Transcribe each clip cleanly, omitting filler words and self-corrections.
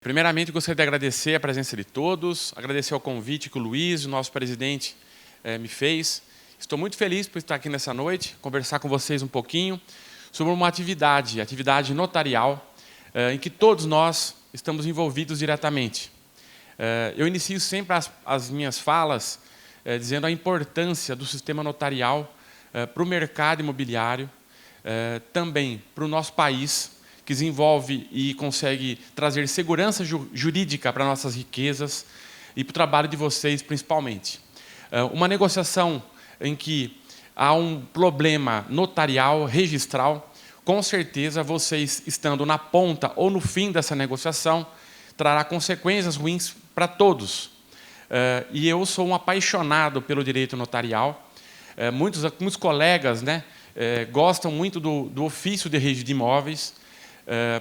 Primeiramente, gostaria de agradecer a presença de todos, agradecer ao convite que o Luiz, o nosso presidente, me fez. Estou muito feliz por estar aqui nessa noite, conversar com vocês um pouquinho sobre uma atividade notarial, em que todos nós estamos envolvidos diretamente. Eu inicio sempre as minhas falas dizendo a importância do sistema notarial para o mercado imobiliário, também para o nosso país, que desenvolve e consegue trazer segurança jurídica para nossas riquezas e para o trabalho de vocês, principalmente. Uma negociação em que há um problema notarial, registral, com certeza vocês, estando na ponta ou no fim dessa negociação, trará consequências ruins para todos. E eu sou um apaixonado pelo direito notarial. Muitos colegas gostam muito do ofício de registro de imóveis,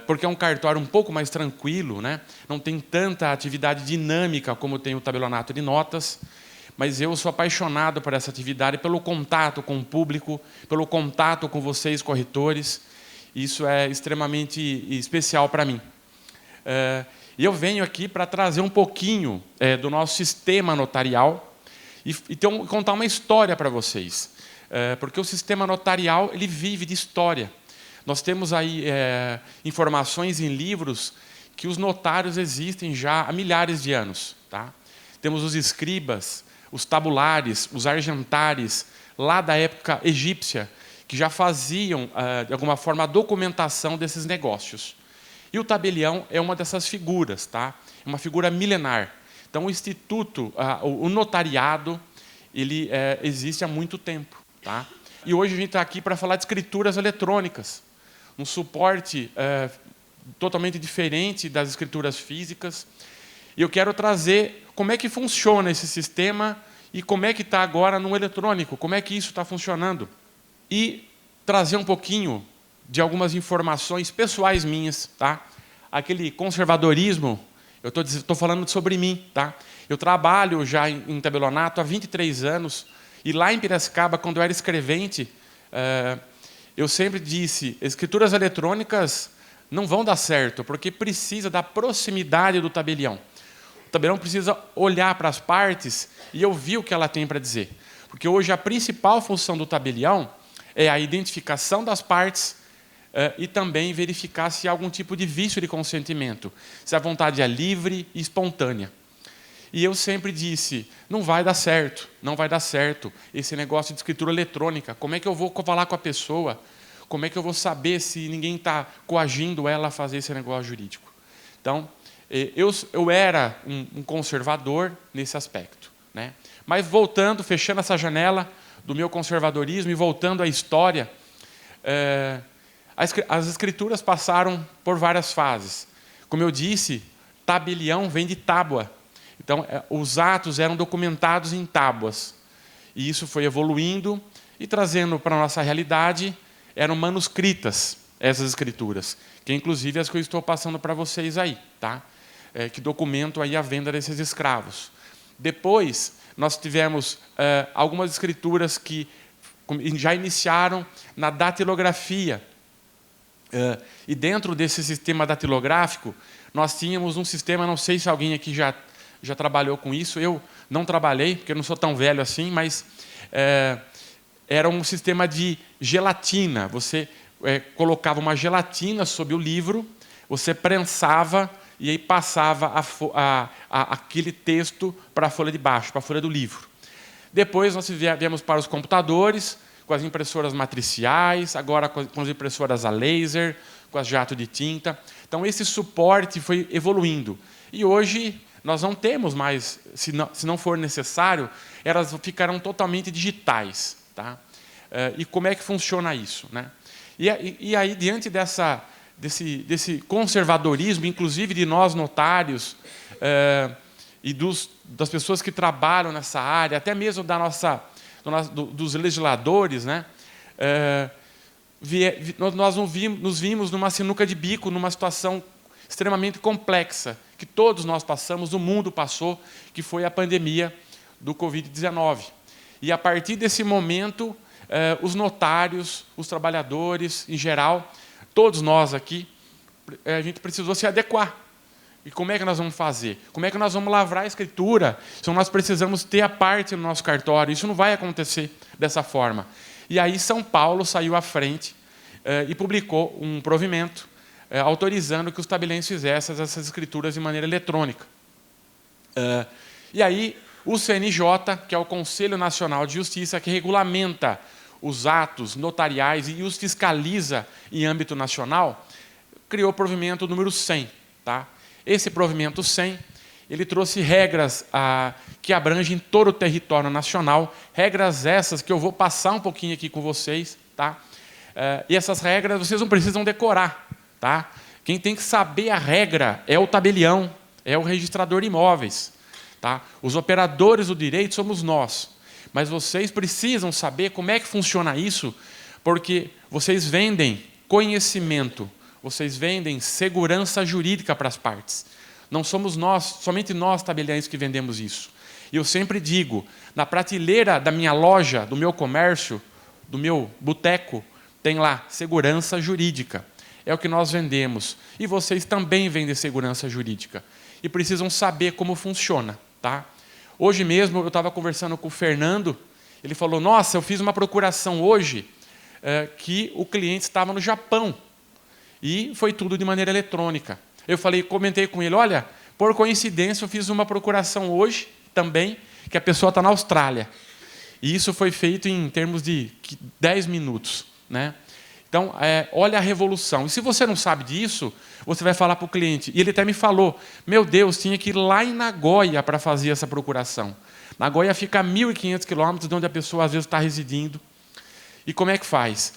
porque é um cartório um pouco mais tranquilo, não tem tanta atividade dinâmica como tem o tabelionato de notas, mas eu sou apaixonado por essa atividade, pelo contato com o público, pelo contato com vocês, corretores. Isso é extremamente especial para mim. E eu venho aqui para trazer um pouquinho do nosso sistema notarial e contar uma história para vocês, porque o sistema notarial ele vive de história. Nós temos aí informações em livros que os notários existem já há milhares de anos. Tá? Temos os escribas, os tabulares, os argentares, lá da época egípcia, que já faziam, de alguma forma, a documentação desses negócios. E o tabelião é uma dessas figuras, tá? É uma figura milenar. Então, o instituto, o notariado, ele existe há muito tempo. Tá? E hoje a gente está aqui para falar de escrituras eletrônicas, um suporte totalmente diferente das escrituras físicas. E eu quero trazer como é que funciona esse sistema e como é que está agora no eletrônico, como é que isso está funcionando. E trazer um pouquinho de algumas informações pessoais minhas. Tá? Aquele conservadorismo, eu estou falando sobre mim. Tá? Eu trabalho já em tabelionato há 23 anos, e lá em Piracicaba, quando eu era escrevente, eu sempre disse, escrituras eletrônicas não vão dar certo, porque precisa da proximidade do tabelião. O tabelião precisa olhar para as partes e ouvir o que ela tem para dizer. Porque hoje a principal função do tabelião é a identificação das partes e também verificar se há algum tipo de vício de consentimento, se a vontade é livre e espontânea. E eu sempre disse, não vai dar certo esse negócio de escritura eletrônica. Como é que eu vou falar com a pessoa? Como é que eu vou saber se ninguém está coagindo ela a fazer esse negócio jurídico? Então, eu era um conservador nesse aspecto. Mas voltando, fechando essa janela do meu conservadorismo e voltando à história, as escrituras passaram por várias fases. Como eu disse, tabelião vem de tábua. Então, os atos eram documentados em tábuas. E isso foi evoluindo e trazendo para a nossa realidade, eram manuscritas, essas escrituras, que inclusive as que eu estou passando para vocês aí, tá? Que documentam aí a venda desses escravos. Depois, nós tivemos algumas escrituras que já iniciaram na datilografia. E dentro desse sistema datilográfico, nós tínhamos um sistema, não sei se alguém aqui já trabalhou com isso, eu não trabalhei, porque eu não sou tão velho assim, mas era um sistema de gelatina. Você colocava uma gelatina sobre o livro, você prensava e aí passava aquele texto para a folha de baixo, para a folha do livro. Depois nós viemos para os computadores, com as impressoras matriciais, agora com as impressoras a laser, com as jato de tinta. Então, esse suporte foi evoluindo. E hoje nós não temos mais, se não for necessário, elas ficarão totalmente digitais. Tá? E como é que funciona isso? E aí, diante desse conservadorismo, inclusive de nós notários, e das pessoas que trabalham nessa área, até mesmo dos legisladores, nós nos vimos numa sinuca de bico, numa situação extremamente complexa, que todos nós passamos, o mundo passou, que foi a pandemia do Covid-19. E, a partir desse momento, os notários, os trabalhadores, em geral, todos nós aqui, a gente precisou se adequar. E como é que nós vamos fazer? Como é que nós vamos lavrar a escritura? Se nós precisamos ter a parte no nosso cartório. Isso não vai acontecer dessa forma. E aí São Paulo saiu à frente e publicou um provimento autorizando que os tabeliães fizessem essas escrituras de maneira eletrônica. E aí o CNJ, que é o Conselho Nacional de Justiça, que regulamenta os atos notariais e os fiscaliza em âmbito nacional, criou o provimento número 100. Tá? Esse provimento 100, ele trouxe regras que abrangem todo o território nacional, regras essas que eu vou passar um pouquinho aqui com vocês. Tá? E essas regras vocês não precisam decorar. Tá? Quem tem que saber a regra é o tabelião, é o registrador de imóveis. Tá? Os operadores do direito somos nós. Mas vocês precisam saber como é que funciona isso, porque vocês vendem conhecimento, vocês vendem segurança jurídica para as partes. Não somos nós, somente nós, tabeliães, que vendemos isso. E eu sempre digo, na prateleira da minha loja, do meu comércio, do meu boteco, tem lá segurança jurídica. É o que nós vendemos. E vocês também vendem segurança jurídica. E precisam saber como funciona. Tá? Hoje mesmo eu estava conversando com o Fernando, ele falou, nossa, eu fiz uma procuração hoje que o cliente estava no Japão. E foi tudo de maneira eletrônica. Eu comentei com ele, olha, por coincidência eu fiz uma procuração hoje também, que a pessoa está na Austrália. E isso foi feito em termos de 10 minutos. Né? Então, olha a revolução. E se você não sabe disso, você vai falar para o cliente. E ele até me falou, meu Deus, tinha que ir lá em Nagoya para fazer essa procuração. Nagoya fica a 1.500 quilômetros de onde a pessoa às vezes está residindo. E como é que faz?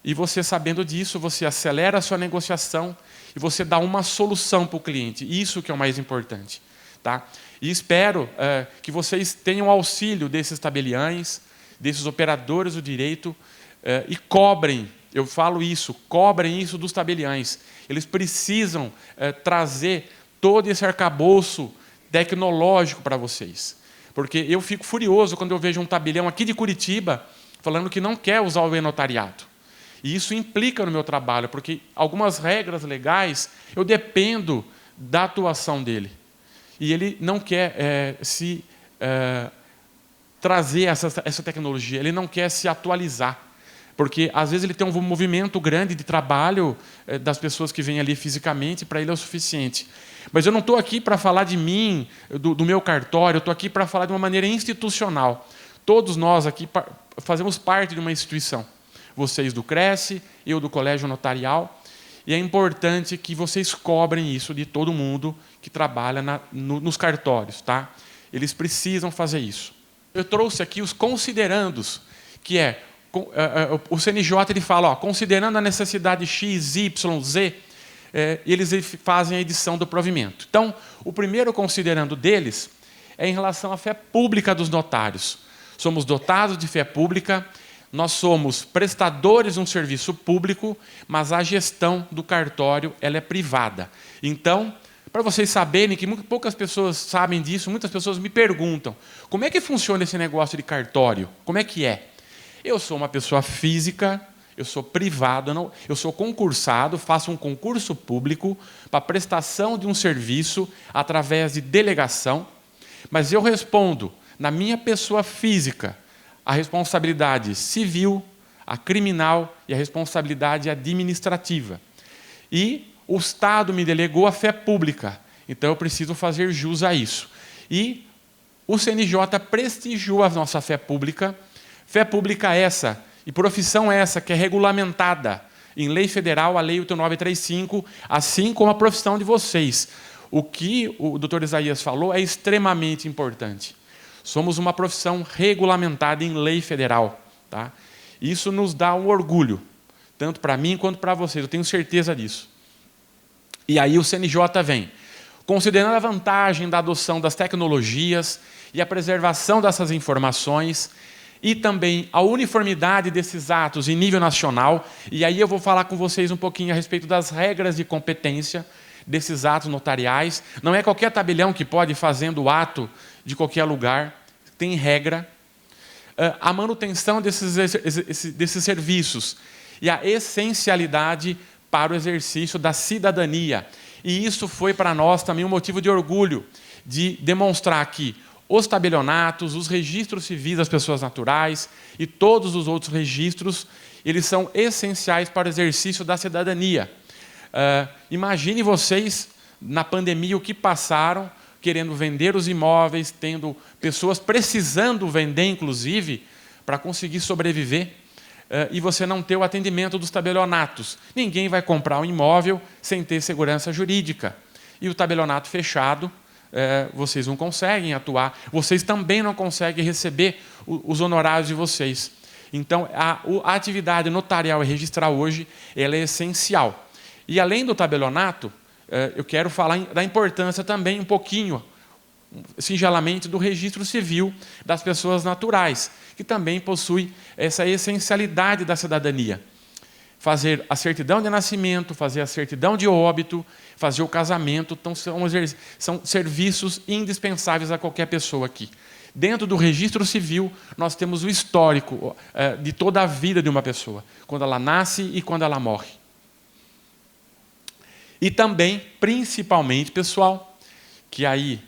E você sabendo disso, você acelera a sua negociação e você dá uma solução para o cliente. Isso que é o mais importante. Tá? E espero que vocês tenham auxílio desses tabeliães, desses operadores do direito e cobrem. Eu falo isso, cobrem isso dos tabeliães. Eles precisam trazer todo esse arcabouço tecnológico para vocês. Porque eu fico furioso quando eu vejo um tabelião aqui de Curitiba falando que não quer usar o e-notariado. E isso implica no meu trabalho, porque algumas regras legais eu dependo da atuação dele. E ele não quer trazer essa tecnologia, ele não quer se atualizar. Porque, às vezes, ele tem um movimento grande de trabalho das pessoas que vêm ali fisicamente, para ele é o suficiente. Mas eu não estou aqui para falar de mim, do meu cartório, eu estou aqui para falar de uma maneira institucional. Todos nós aqui fazemos parte de uma instituição. Vocês do Cresce, eu do Colégio Notarial. E é importante que vocês cobrem isso de todo mundo que trabalha nos cartórios. Tá? Eles precisam fazer isso. Eu trouxe aqui os considerandos, que é... O CNJ ele fala, considerando a necessidade X, Y, Z, eles fazem a edição do provimento. Então, o primeiro considerando deles é em relação à fé pública dos notários. Somos dotados de fé pública, nós somos prestadores de um serviço público, mas a gestão do cartório ela é privada. Então, para vocês saberem que poucas pessoas sabem disso, muitas pessoas me perguntam, como é que funciona esse negócio de cartório? Como é que é? Eu sou uma pessoa física, eu sou privado, eu sou concursado, faço um concurso público para prestação de um serviço através de delegação, mas eu respondo, na minha pessoa física, a responsabilidade civil, a criminal e a responsabilidade administrativa. E o Estado me delegou a fé pública, então eu preciso fazer jus a isso. E o CNJ prestigiou a nossa fé pública essa, e profissão essa, que é regulamentada em lei federal, a lei 8935, assim como a profissão de vocês. O que o doutor Isaías falou é extremamente importante. Somos uma profissão regulamentada em lei federal. Tá? Isso nos dá um orgulho, tanto para mim quanto para vocês, eu tenho certeza disso. E aí o CNJ vem, considerando a vantagem da adoção das tecnologias e a preservação dessas informações, e também a uniformidade desses atos em nível nacional, e aí eu vou falar com vocês um pouquinho a respeito das regras de competência desses atos notariais. Não é qualquer tabelião que pode ir fazendo o ato de qualquer lugar, tem regra. A manutenção desses serviços e a essencialidade para o exercício da cidadania. E isso foi para nós também um motivo de orgulho, de demonstrar que os tabelionatos, os registros civis das pessoas naturais e todos os outros registros, eles são essenciais para o exercício da cidadania. Imagine vocês, na pandemia, o que passaram, querendo vender os imóveis, tendo pessoas precisando vender, inclusive, para conseguir sobreviver, e você não ter o atendimento dos tabelionatos. Ninguém vai comprar um imóvel sem ter segurança jurídica. E o tabelionato fechado, vocês não conseguem atuar, vocês também não conseguem receber os honorários de vocês. Então, a atividade notarial e registral hoje, ela é essencial. E além do tabelionato, eu quero falar da importância também um pouquinho, singelamente, do registro civil das pessoas naturais, que também possui essa essencialidade da cidadania. Fazer a certidão de nascimento, fazer a certidão de óbito, fazer o casamento, então são serviços indispensáveis a qualquer pessoa aqui. Dentro do registro civil, nós temos o histórico de toda a vida de uma pessoa, quando ela nasce e quando ela morre. E também, principalmente, pessoal, que aí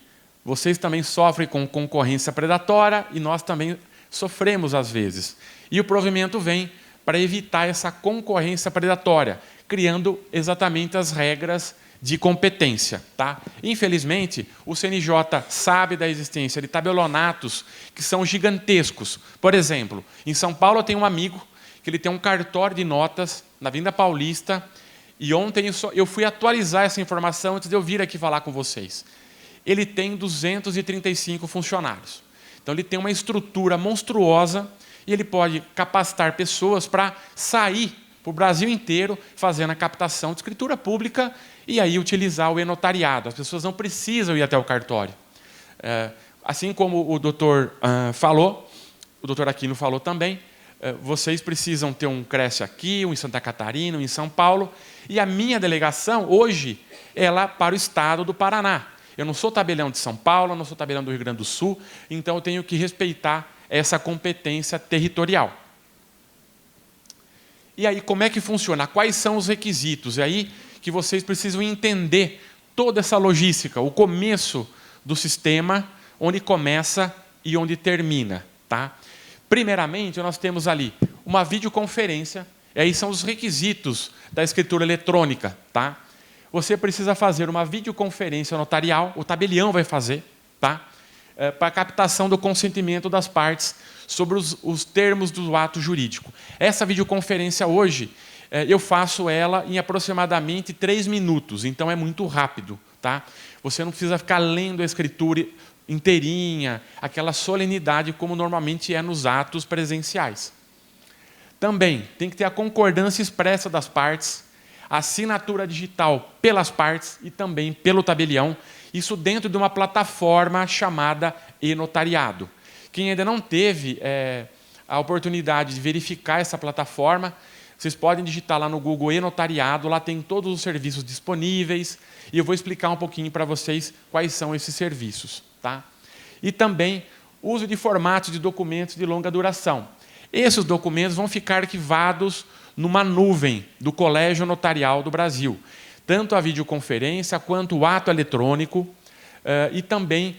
vocês também sofrem com concorrência predatória e nós também sofremos às vezes. E o provimento vem para evitar essa concorrência predatória, criando exatamente as regras de competência. Tá? Infelizmente, o CNJ sabe da existência de tabelionatos que são gigantescos. Por exemplo, em São Paulo eu tenho um amigo que ele tem um cartório de notas na Avenida Paulista, e ontem eu fui atualizar essa informação antes de eu vir aqui falar com vocês. Ele tem 235 funcionários. Então, ele tem uma estrutura monstruosa e ele pode capacitar pessoas para sair para o Brasil inteiro fazendo a captação de escritura pública e aí utilizar o e-notariado. As pessoas não precisam ir até o cartório. Assim como o doutor falou, o doutor Aquino falou também, vocês precisam ter um creche aqui, um em Santa Catarina, um em São Paulo, e a minha delegação, hoje, ela para o estado do Paraná. Eu não sou tabelião de São Paulo, não sou tabelião do Rio Grande do Sul, então eu tenho que respeitar essa competência territorial. E aí, como é que funciona? Quais são os requisitos? É aí que vocês precisam entender toda essa logística, o começo do sistema, onde começa e onde termina. Tá? Primeiramente, nós temos ali uma videoconferência, e aí são os requisitos da escritura eletrônica. Tá? Você precisa fazer uma videoconferência notarial, o tabelião vai fazer, tá? Para a captação do consentimento das partes sobre os termos do ato jurídico. Essa videoconferência hoje, eu faço ela em aproximadamente 3 minutos, então é muito rápido. Tá? Você não precisa ficar lendo a escritura inteirinha, aquela solenidade como normalmente é nos atos presenciais. Também tem que ter a concordância expressa das partes, a assinatura digital pelas partes e também pelo tabelião, isso dentro de uma plataforma chamada e-notariado. Quem ainda não teve a oportunidade de verificar essa plataforma, vocês podem digitar lá no Google e-notariado, lá tem todos os serviços disponíveis, e eu vou explicar um pouquinho para vocês quais são esses serviços. Tá? E também uso de formatos de documentos de longa duração. Esses documentos vão ficar arquivados numa nuvem do Colégio Notarial do Brasil. Tanto a videoconferência quanto o ato eletrônico e também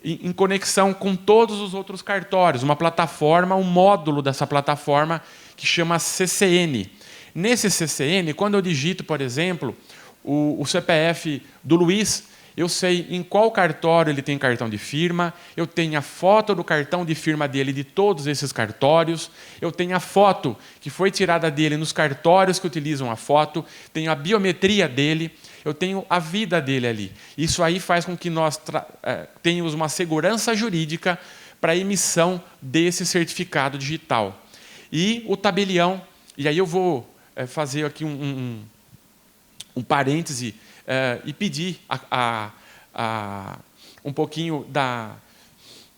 em conexão com todos os outros cartórios. Uma plataforma, um módulo dessa plataforma que chama CCN. Nesse CCN, quando eu digito, por exemplo, o CPF do Luiz, eu sei em qual cartório ele tem cartão de firma, eu tenho a foto do cartão de firma dele de todos esses cartórios, eu tenho a foto que foi tirada dele nos cartórios que utilizam a foto, tenho a biometria dele, eu tenho a vida dele ali. Isso aí faz com que nós tenhamos uma segurança jurídica para a emissão desse certificado digital. E o tabelião, e aí eu vou fazer aqui um parêntese, e pedir um pouquinho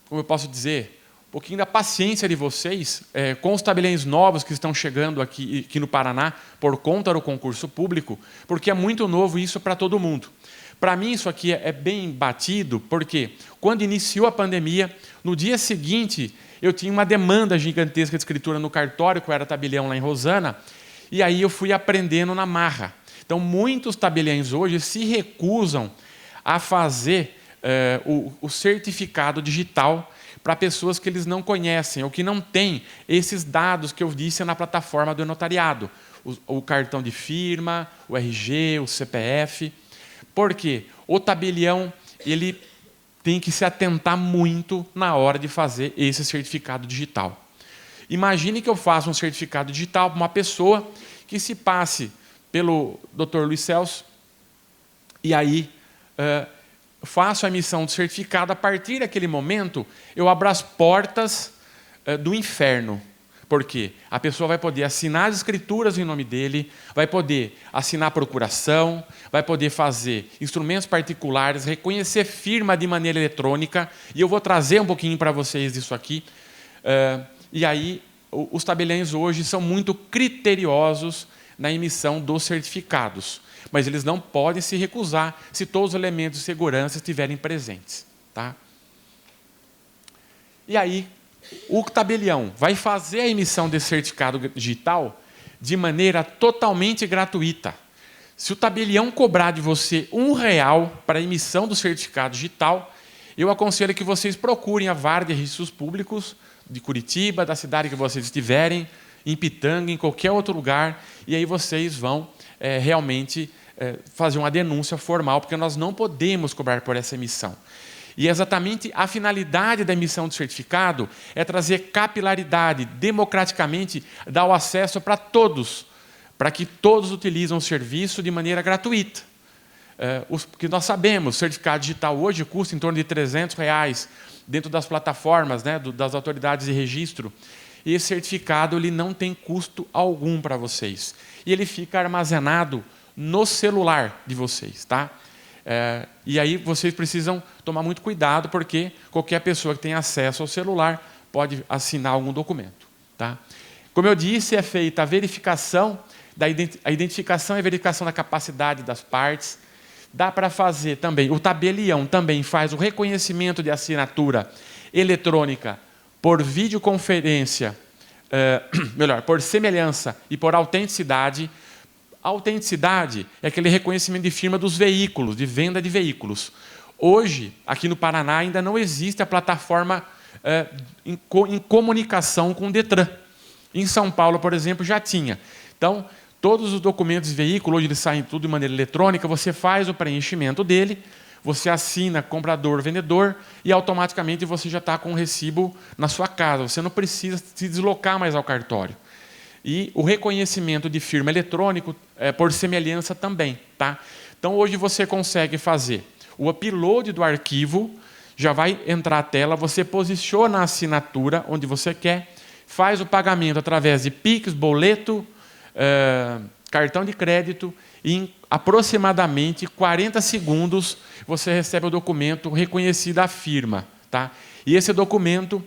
como eu posso dizer, um pouquinho da paciência de vocês com os tabeliões novos que estão chegando aqui no Paraná por conta do concurso público, porque é muito novo isso para todo mundo. Para mim, isso aqui é bem batido, porque quando iniciou a pandemia, no dia seguinte, eu tinha uma demanda gigantesca de escritura no cartório, que eu era tabelião lá em Rosana, e aí eu fui aprendendo na marra. Então, muitos tabeliães hoje se recusam a fazer o certificado digital para pessoas que eles não conhecem ou que não têm esses dados que eu disse na plataforma do notariado. O cartão de firma, o RG, o CPF. Por quê? O tabelião ele tem que se atentar muito na hora de fazer esse certificado digital. Imagine que eu faça um certificado digital para uma pessoa que se passe pelo Dr. Luiz Celso e aí faço a emissão do certificado. A partir daquele momento, eu abro as portas do inferno. Por quê? A pessoa vai poder assinar as escrituras em nome dele, vai poder assinar a procuração, vai poder fazer instrumentos particulares, reconhecer firma de maneira eletrônica, e eu vou trazer um pouquinho para vocês disso aqui. E aí, os tabeliães hoje são muito criteriosos na emissão dos certificados, mas eles não podem se recusar se todos os elementos de segurança estiverem presentes. Tá? E aí, o tabelião vai fazer a emissão desse certificado digital de maneira totalmente gratuita. Se o tabelião cobrar de você R$1 para a emissão do certificado digital, eu aconselho que vocês procurem a vara de registros públicos de Curitiba, da cidade que vocês estiverem, em Pitanga, em qualquer outro lugar, e aí vocês vão realmente fazer uma denúncia formal, porque nós não podemos cobrar por essa emissão. E exatamente a finalidade da emissão do certificado é trazer capilaridade, democraticamente dar o acesso para todos, para que todos utilizem o serviço de maneira gratuita. Porque nós sabemos, o certificado digital hoje custa em torno de R$300 dentro das plataformas, né, das autoridades de registro. E esse certificado ele não tem custo algum para vocês. E ele fica armazenado no celular de vocês. Tá? E aí vocês precisam tomar muito cuidado, porque qualquer pessoa que tenha acesso ao celular pode assinar algum documento. Tá? Como eu disse, é feita a verificação, a identificação e a verificação da capacidade das partes. Dá para fazer também, o tabelião também faz o reconhecimento de assinatura eletrônica por videoconferência, por semelhança e por autenticidade. A autenticidade é aquele reconhecimento de firma dos veículos, de venda de veículos. Hoje, aqui no Paraná, ainda não existe a plataforma em comunicação com o Detran. Em São Paulo, por exemplo, já tinha. Então, todos os documentos de veículo, hoje eles saem tudo de maneira eletrônica, você faz o preenchimento dele, você assina comprador, vendedor, e automaticamente você já está com o recibo na sua casa. Você não precisa se deslocar mais ao cartório. E o reconhecimento de firma eletrônico por semelhança também. Tá? Então, hoje você consegue fazer o upload do arquivo, já vai entrar a tela, você posiciona a assinatura onde você quer, faz o pagamento através de Pix, boleto, cartão de crédito, e em aproximadamente 40 segundos você recebe o documento reconhecido a firma. Tá? E esse documento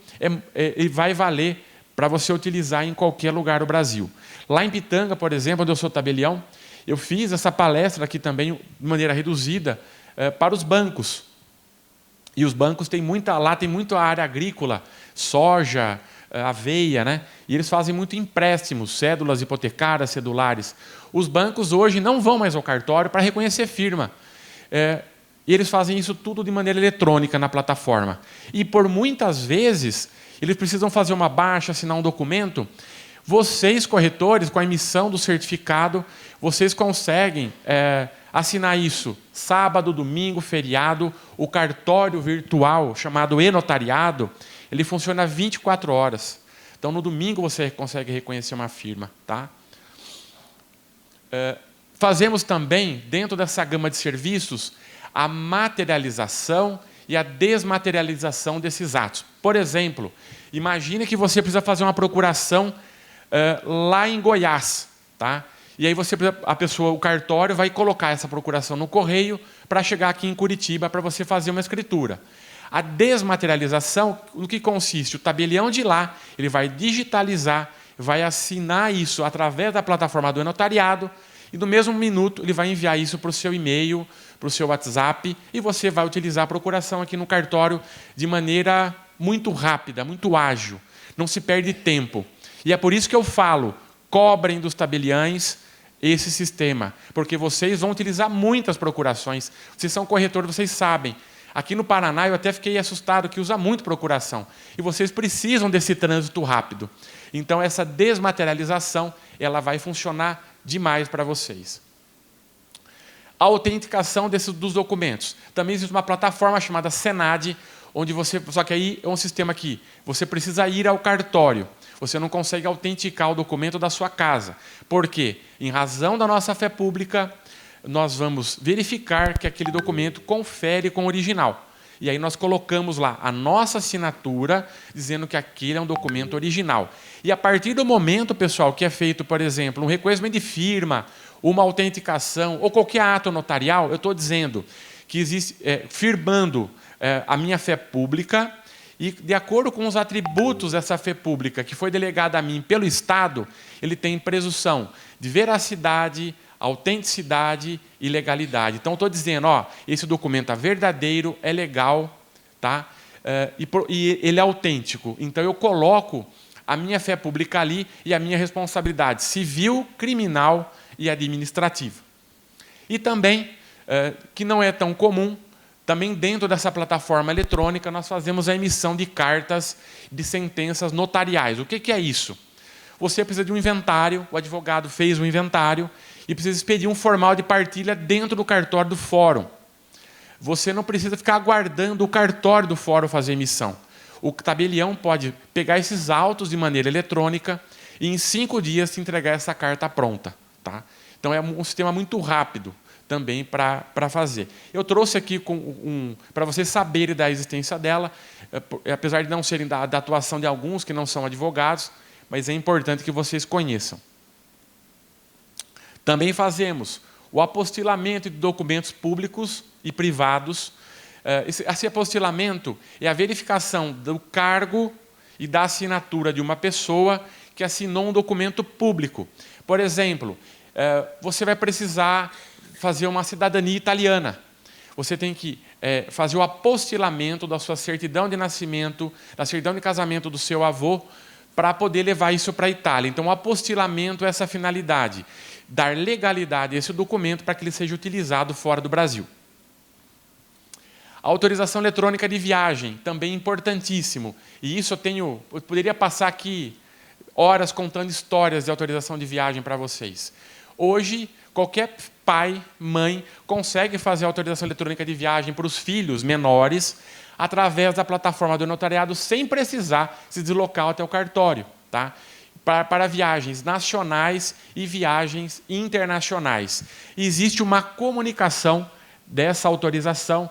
vai valer para você utilizar em qualquer lugar do Brasil. Lá em Pitanga, por exemplo, onde eu sou tabelião, eu fiz essa palestra aqui também, de maneira reduzida, para os bancos. E os bancos têm lá tem muita área agrícola, soja, aveia, né? E eles fazem muito empréstimos, cédulas hipotecárias, cedulares. Os bancos hoje não vão mais ao cartório para reconhecer firma. E eles fazem isso tudo de maneira eletrônica na plataforma. E por muitas vezes eles precisam fazer uma baixa, assinar um documento. Vocês, corretores, com a emissão do certificado, vocês conseguem assinar isso sábado, domingo, feriado. O cartório virtual, chamado e-notariado, ele funciona 24 horas. Então, no domingo, você consegue reconhecer uma firma. Tá? Fazemos também, dentro dessa gama de serviços, a materialização e a desmaterialização desses atos. Por exemplo, imagine que você precisa fazer uma procuração lá em Goiás. Tá? E aí o cartório vai colocar essa procuração no correio para chegar aqui em Curitiba para você fazer uma escritura. A desmaterialização, no que consiste? O tabelião de lá, ele vai digitalizar, vai assinar isso através da plataforma do e-notariado, e no mesmo minuto ele vai enviar isso para o seu e-mail, para o seu WhatsApp, e você vai utilizar a procuração aqui no cartório de maneira muito rápida, muito ágil. Não se perde tempo. E é por isso que eu falo, cobrem dos tabeliães esse sistema, porque vocês vão utilizar muitas procurações. Vocês são corretores, vocês sabem. Aqui no Paraná, eu até fiquei assustado que usa muito procuração. E vocês precisam desse trânsito rápido. Então, essa desmaterialização, ela vai funcionar demais para vocês. A autenticação dos documentos. Também existe uma plataforma chamada Senad, onde você... Só que aí é um sistema que você precisa ir ao cartório. Você não consegue autenticar o documento da sua casa. Por quê? Em razão da nossa fé pública, nós vamos verificar que aquele documento confere com o original. E aí nós colocamos lá a nossa assinatura, dizendo que aquele é um documento original. E a partir do momento, pessoal, que é feito, por exemplo, um reconhecimento de firma, uma autenticação ou qualquer ato notarial, eu estou dizendo que existe, firmando a minha fé pública e, de acordo com os atributos dessa fé pública que foi delegada a mim pelo Estado, ele tem presunção de veracidade, autenticidade e legalidade. Então, estou dizendo, ó, esse documento é verdadeiro, é legal, tá? E ele é autêntico. Então, eu coloco a minha fé pública ali e a minha responsabilidade civil, criminal e administrativa. E também, que não é tão comum, também dentro dessa plataforma eletrônica, nós fazemos a emissão de cartas de sentenças notariais. O que é isso? Você precisa de um inventário, o advogado fez um inventário, e precisa expedir um formal de partilha dentro do cartório do fórum. Você não precisa ficar aguardando o cartório do fórum fazer emissão. O tabelião pode pegar esses autos de maneira eletrônica e, em 5 dias, te entregar essa carta pronta. Tá? Então, é um sistema muito rápido também para fazer. Eu trouxe aqui para vocês saberem da existência dela, apesar de não serem da atuação de alguns que não são advogados, mas é importante que vocês conheçam. Também fazemos o apostilamento de documentos públicos e privados. Esse apostilamento é a verificação do cargo e da assinatura de uma pessoa que assinou um documento público. Por exemplo, você vai precisar fazer uma cidadania italiana. Você tem que fazer o apostilamento da sua certidão de nascimento, da certidão de casamento do seu avô, para poder levar isso para a Itália. Então, o apostilamento é essa finalidade, dar legalidade a esse documento para que ele seja utilizado fora do Brasil. A autorização eletrônica de viagem, também importantíssimo. E isso eu poderia passar aqui horas contando histórias de autorização de viagem para vocês. Hoje, qualquer pai, mãe, consegue fazer a autorização eletrônica de viagem para os filhos menores através da plataforma do notariado, sem precisar se deslocar até o cartório. Tá? Para viagens nacionais e viagens internacionais. Existe uma comunicação dessa autorização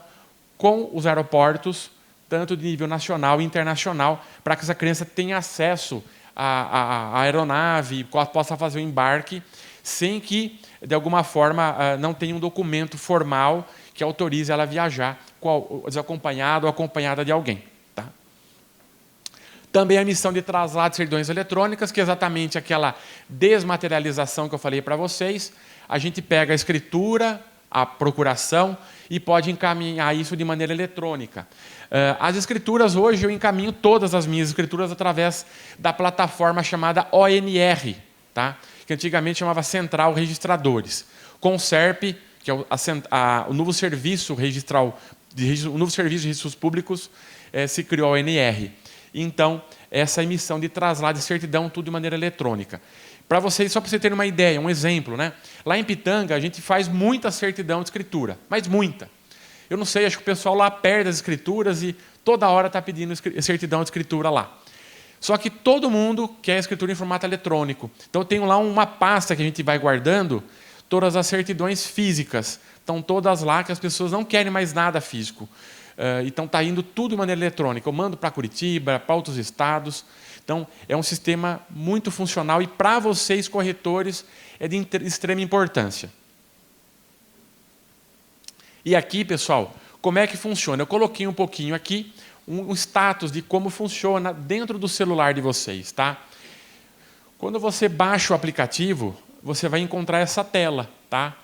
com os aeroportos, tanto de nível nacional e internacional, para que essa criança tenha acesso à aeronave, possa fazer o embarque, sem que, de alguma forma, não tenha um documento formal que autorize ela a viajar, desacompanhado ou acompanhada de alguém. Tá? Também a emissão de traslado de certidões eletrônicas, que é exatamente aquela desmaterialização que eu falei para vocês. A gente pega a escritura, a procuração, e pode encaminhar isso de maneira eletrônica. As escrituras, hoje, eu encaminho todas as minhas escrituras através da plataforma chamada ONR, tá? Que antigamente chamava Central Registradores. Com o SERP, que é o novo serviço registral, o novo serviço de registros públicos, se criou a ONR. Então, essa emissão de traslado de certidão, tudo de maneira eletrônica. Para vocês, só para vocês terem uma ideia, um exemplo, né? Lá em Pitanga, a gente faz muita certidão de escritura, mas muita. Eu não sei, acho que o pessoal lá perde as escrituras e toda hora está pedindo certidão de escritura lá. Só que todo mundo quer escritura em formato eletrônico. Então, eu tenho lá uma pasta que a gente vai guardando todas as certidões físicas. Estão todas lá, que as pessoas não querem mais nada físico. Então, está indo tudo de maneira eletrônica. Eu mando para Curitiba, para outros estados. Então, é um sistema muito funcional e, para vocês, corretores, é de extrema importância. E aqui, pessoal, como é que funciona? Eu coloquei um pouquinho aqui um status de como funciona dentro do celular de vocês. Tá? Quando você baixa o aplicativo, você vai encontrar essa tela. Tá?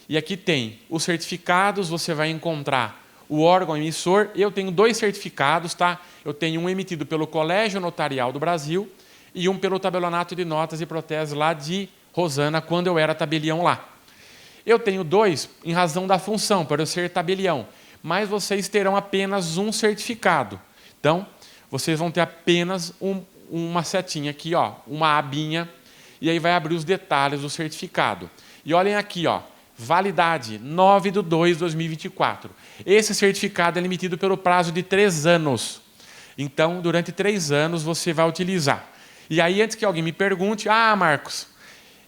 E aqui tem os certificados, você vai encontrar o órgão emissor. Eu tenho 2 certificados. Tá? Eu tenho um emitido pelo Colégio Notarial do Brasil e um pelo Tabelionato de Notas e Proteses lá de Rosana quando eu era tabelião lá. Eu tenho 2 em razão da função, para eu ser tabelião, mas vocês terão apenas um certificado. Então, vocês vão ter apenas uma setinha aqui, ó, uma abinha, e aí vai abrir os detalhes do certificado. E olhem aqui, ó, validade 9/2/2024. Esse certificado é emitido pelo prazo de 3 anos. Então, durante 3 anos, você vai utilizar. E aí, antes que alguém me pergunte, Marcos,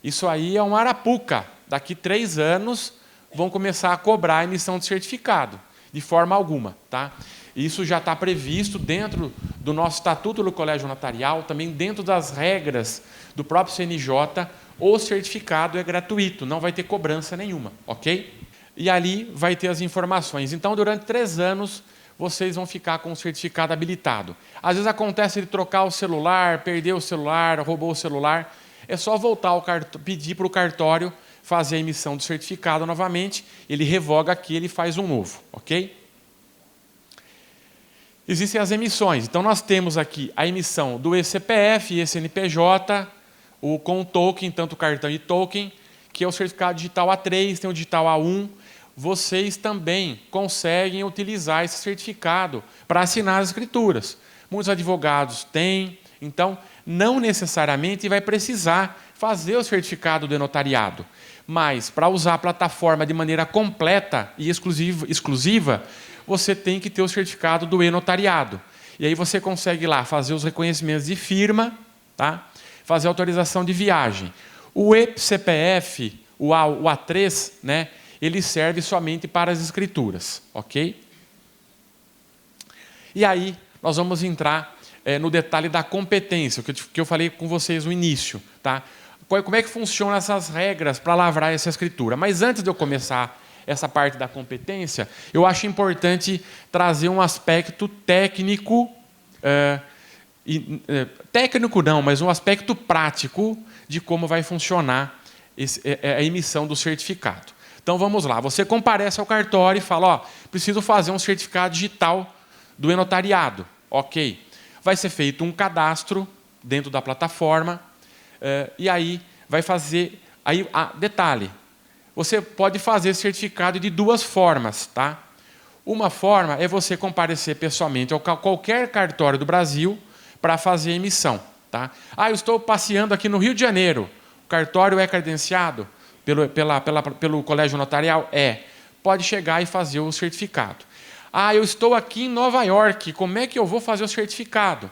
isso aí é uma arapuca. Daqui 3 anos, vão começar a cobrar a emissão de certificado. De forma alguma, tá? Isso já está previsto dentro do nosso Estatuto do Colégio Notarial, também dentro das regras do próprio CNJ, o certificado é gratuito, não vai ter cobrança nenhuma, ok? E ali vai ter as informações. Então, durante 3 anos, vocês vão ficar com o certificado habilitado. Às vezes acontece de trocar o celular, perder o celular, roubou o celular. É só voltar pedir para o cartório fazer a emissão do certificado novamente, ele revoga aqui, ele faz um novo, ok? Existem as emissões. Então, nós temos aqui a emissão do eCPF, eCNPJ, o com token, tanto cartão e token, que é o certificado digital A3, tem o digital A1. Vocês também conseguem utilizar esse certificado para assinar as escrituras. Muitos advogados têm, então, não necessariamente vai precisar fazer o certificado de notariado. Mas, para usar a plataforma de maneira completa e exclusiva, você tem que ter o certificado do e-notariado. E aí você consegue lá fazer os reconhecimentos de firma, tá? Fazer autorização de viagem. O eCPF, o A3, né, ele serve somente para as escrituras, ok? E aí nós vamos entrar no detalhe da competência, que eu falei com vocês no início, tá? Como é que funcionam essas regras para lavrar essa escritura? Mas antes de eu começar essa parte da competência, eu acho importante trazer um aspecto técnico, técnico não, mas um aspecto prático de como vai funcionar a emissão do certificado. Então vamos lá, você comparece ao cartório e fala, preciso fazer um certificado digital do e-notariado. Ok. Vai ser feito um cadastro dentro da plataforma, e aí vai fazer... detalhe, você pode fazer esse certificado de 2 formas, tá? Uma forma é você comparecer pessoalmente a qualquer cartório do Brasil para fazer a emissão, tá? Eu estou passeando aqui no Rio de Janeiro, o cartório é credenciado pelo Colégio Notarial? Pode chegar e fazer o certificado. Eu estou aqui em Nova York, como é que eu vou fazer o certificado?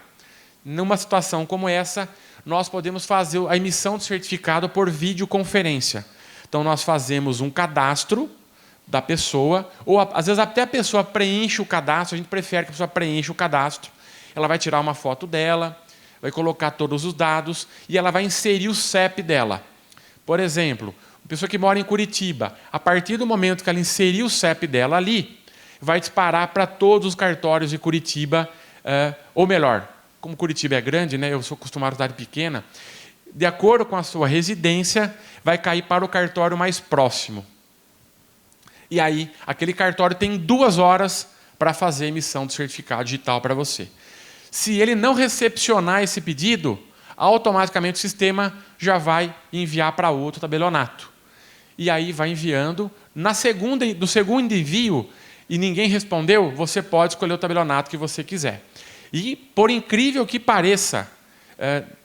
Numa situação como essa, nós podemos fazer a emissão do certificado por videoconferência. Então, nós fazemos um cadastro da pessoa, ou às vezes até a pessoa preenche o cadastro, a gente prefere que a pessoa preencha o cadastro, ela vai tirar uma foto dela, vai colocar todos os dados e ela vai inserir o CEP dela. Por exemplo, a pessoa que mora em Curitiba, a partir do momento que ela inserir o CEP dela ali, vai disparar para todos os cartórios de Curitiba, ou melhor, como Curitiba é grande, né, eu sou acostumado a cidade pequena, de acordo com a sua residência, vai cair para o cartório mais próximo. E aí, aquele cartório tem 2 horas para fazer a emissão do certificado digital para você. Se ele não recepcionar esse pedido, automaticamente o sistema já vai enviar para outro tabelionato. E aí vai enviando. No segundo envio, e ninguém respondeu, você pode escolher o tabelionato que você quiser. E, por incrível que pareça,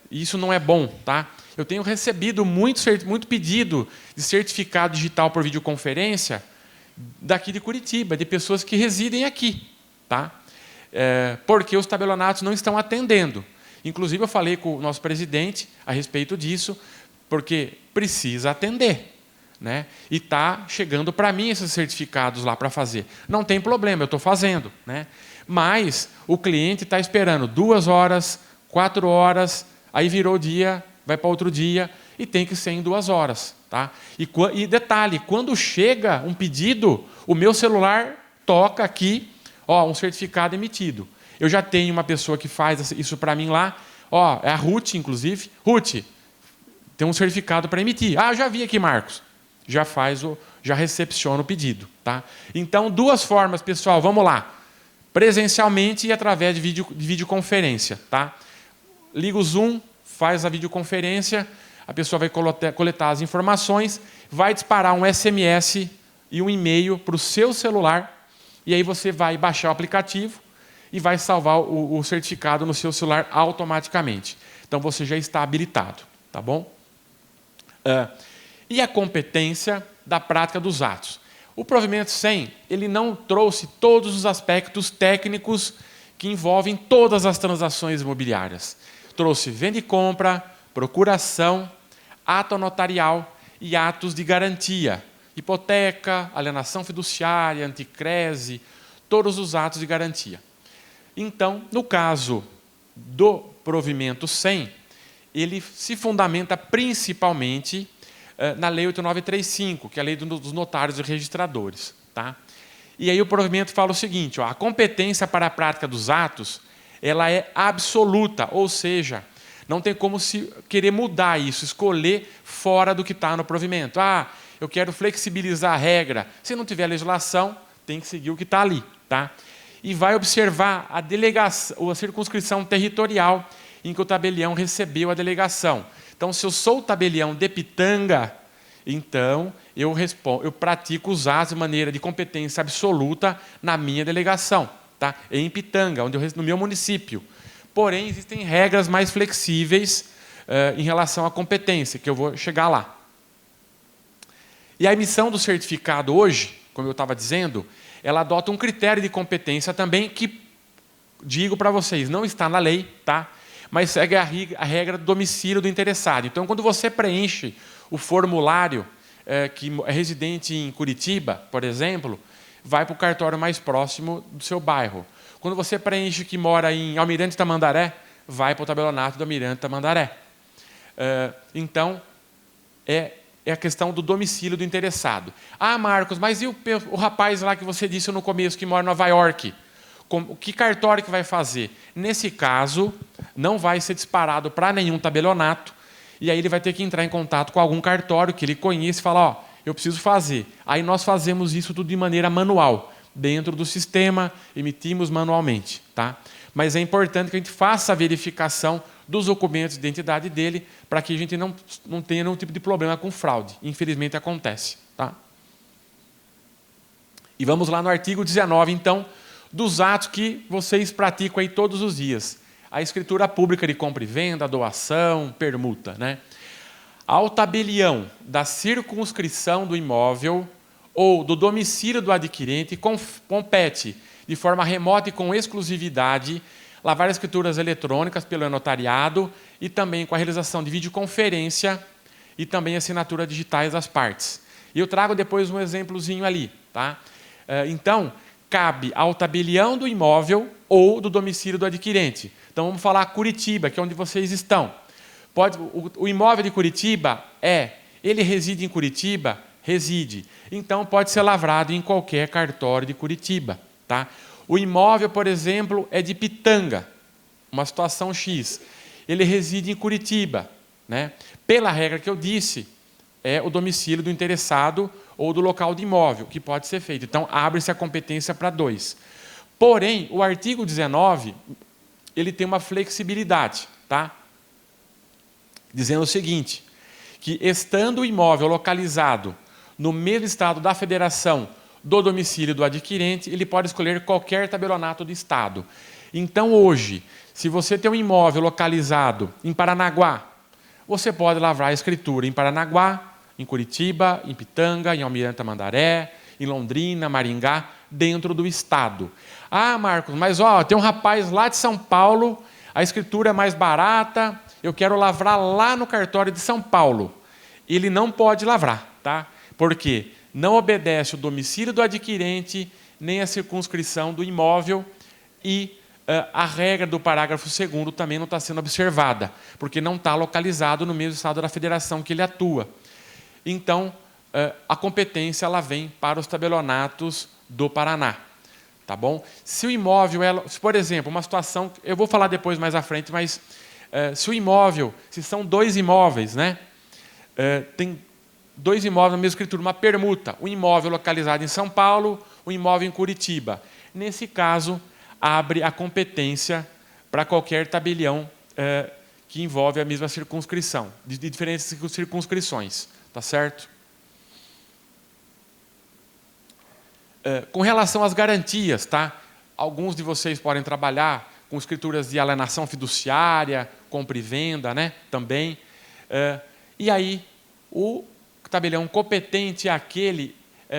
isso não é bom, tá? Eu tenho recebido muito pedido de certificado digital por videoconferência daqui de Curitiba, de pessoas que residem aqui, tá? Porque os tabelionatos não estão atendendo. Inclusive, eu falei com o nosso presidente a respeito disso, porque precisa atender, né? E está chegando para mim esses certificados lá para fazer. Não tem problema, eu estou fazendo, né? Mas o cliente está esperando 2 horas, 4 horas, aí virou o dia, vai para outro dia, e tem que ser em 2 horas. Tá? E detalhe, quando chega um pedido, o meu celular toca aqui, um certificado emitido. Eu já tenho uma pessoa que faz isso para mim lá, é a Ruth, inclusive. Ruth, tem um certificado para emitir. Eu já vi aqui, Marcos. Já recepciona o pedido. Tá? Então, 2 formas, pessoal, vamos lá. Presencialmente e através de videoconferência. Tá? Liga o Zoom, faz a videoconferência, a pessoa vai coletar as informações, vai disparar um SMS e um e-mail para o seu celular, e aí você vai baixar o aplicativo e vai salvar o certificado no seu celular automaticamente. Então, você já está habilitado, tá bom? E a competência da prática dos atos. O provimento 100, ele não trouxe todos os aspectos técnicos que envolvem todas as transações imobiliárias. Trouxe venda e compra, procuração, ato notarial e atos de garantia. Hipoteca, alienação fiduciária, anticrese, todos os atos de garantia. Então, no caso do provimento 100, ele se fundamenta principalmente na Lei 8935, que é a Lei dos Notários e Registradores. Tá? E aí o provimento fala o seguinte, ó, a competência para a prática dos atos, ela é absoluta, ou seja, não tem como se querer mudar isso, escolher fora do que está no provimento. Ah, eu quero flexibilizar a regra. Se não tiver legislação, tem que seguir o que está ali. Tá? E vai observar a delegação, a circunscrição territorial em que o tabelião recebeu a delegação. Então, se eu sou o tabelião de Pitanga, então eu pratico os atos de maneira de competência absoluta na minha delegação, tá? Em Pitanga, no meu município. Porém, existem regras mais flexíveis em relação à competência, que eu vou chegar lá. E a emissão do certificado hoje, como eu estava dizendo, ela adota um critério de competência também que, digo para vocês, não está na lei, tá? Mas segue a regra do domicílio do interessado. Então, quando você preenche o formulário que é residente em Curitiba, por exemplo, vai para o cartório mais próximo do seu bairro. Quando você preenche que mora em Almirante Tamandaré, vai para o tabelionato do Almirante Tamandaré. Então, é a questão do domicílio do interessado. Ah, Marcos, mas e o rapaz lá que você disse no começo que mora em Nova York? Que cartório que vai fazer? Nesse caso, não vai ser disparado para nenhum tabelionato, e aí ele vai ter que entrar em contato com algum cartório que ele conhece e falar, ó, eu preciso fazer. Aí nós fazemos isso tudo de maneira manual, dentro do sistema, emitimos manualmente. Tá? Mas é importante que a gente faça a verificação dos documentos de identidade dele, para que a gente não tenha nenhum tipo de problema com fraude. Infelizmente acontece. Tá? E vamos lá no artigo 19, então, dos atos que vocês praticam aí todos os dias. A escritura pública de compra e venda, doação, permuta. Né? Ao tabelião da circunscrição do imóvel ou do domicílio do adquirente compete, de forma remota e com exclusividade, lavar escrituras eletrônicas pelo notariado e também com a realização de videoconferência e também assinatura digitais das partes. E eu trago depois um exemplozinho ali. Tá? Então, cabe ao tabelião do imóvel ou do domicílio do adquirente. Então, vamos falar Curitiba, que é onde vocês estão. O imóvel de Curitiba ele reside em Curitiba? Reside. Então, pode ser lavrado em qualquer cartório de Curitiba. Tá? O imóvel, por exemplo, é de Pitanga, uma situação X. Ele reside em Curitiba. Né? Pela regra que eu disse, é o domicílio do interessado ou do local de imóvel, que pode ser feito. Então, abre-se a competência para 2. Porém, o artigo 19, ele tem uma flexibilidade, tá? Dizendo o seguinte, que estando o imóvel localizado no mesmo estado da federação do domicílio do adquirente, ele pode escolher qualquer tabelionato do estado. Então, hoje, se você tem um imóvel localizado em Paranaguá, você pode lavrar a escritura em Paranaguá, em Curitiba, em Pitanga, em Almirante Tamandaré, em Londrina, Maringá, dentro do estado. Ah, Marcos, mas tem um rapaz lá de São Paulo, a escritura é mais barata, eu quero lavrar lá no cartório de São Paulo. Ele não pode lavrar, tá? Porque não obedece o domicílio do adquirente, nem a circunscrição do imóvel e a regra do parágrafo 2º também não está sendo observada, porque não está localizado no mesmo estado da federação que ele atua. Então, a competência ela vem para os tabelionatos do Paraná. Tá bom? Se o imóvel, por exemplo, uma situação, eu vou falar depois mais à frente, mas se o imóvel, se são 2 imóveis, né? Tem 2 imóveis na mesma escritura, uma permuta, um imóvel localizado em São Paulo, um imóvel em Curitiba. Nesse caso, abre a competência para qualquer tabelião que envolve a mesma circunscrição, de diferentes circunscrições, tá certo? Com relação às garantias, tá? Alguns de vocês podem trabalhar com escrituras de alienação fiduciária, compra e venda, né? Também. E aí, o tabelião competente é aquele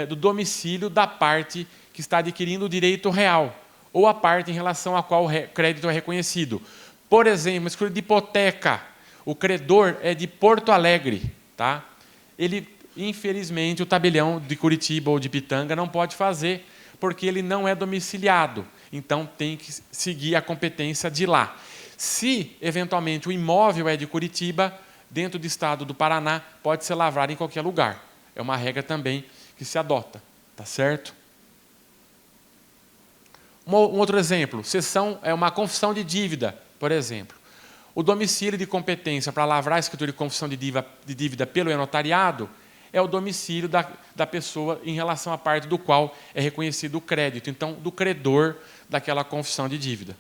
do domicílio da parte que está adquirindo o direito real, ou a parte em relação à qual o crédito é reconhecido. Por exemplo, uma escritura de hipoteca, o credor é de Porto Alegre, tá? Ele, infelizmente, o tabelião de Curitiba ou de Pitanga não pode fazer, porque ele não é domiciliado. Então, tem que seguir a competência de lá. Se, eventualmente, o imóvel é de Curitiba, dentro do estado do Paraná, pode ser lavrado em qualquer lugar. É uma regra também que se adota, tá certo? Um outro exemplo, cessão é uma confissão de dívida, por exemplo. O domicílio de competência para lavrar a escritura de confissão de dívida pelo notariado é o domicílio da pessoa em relação à parte do qual é reconhecido o crédito, então, do credor daquela confissão de dívida.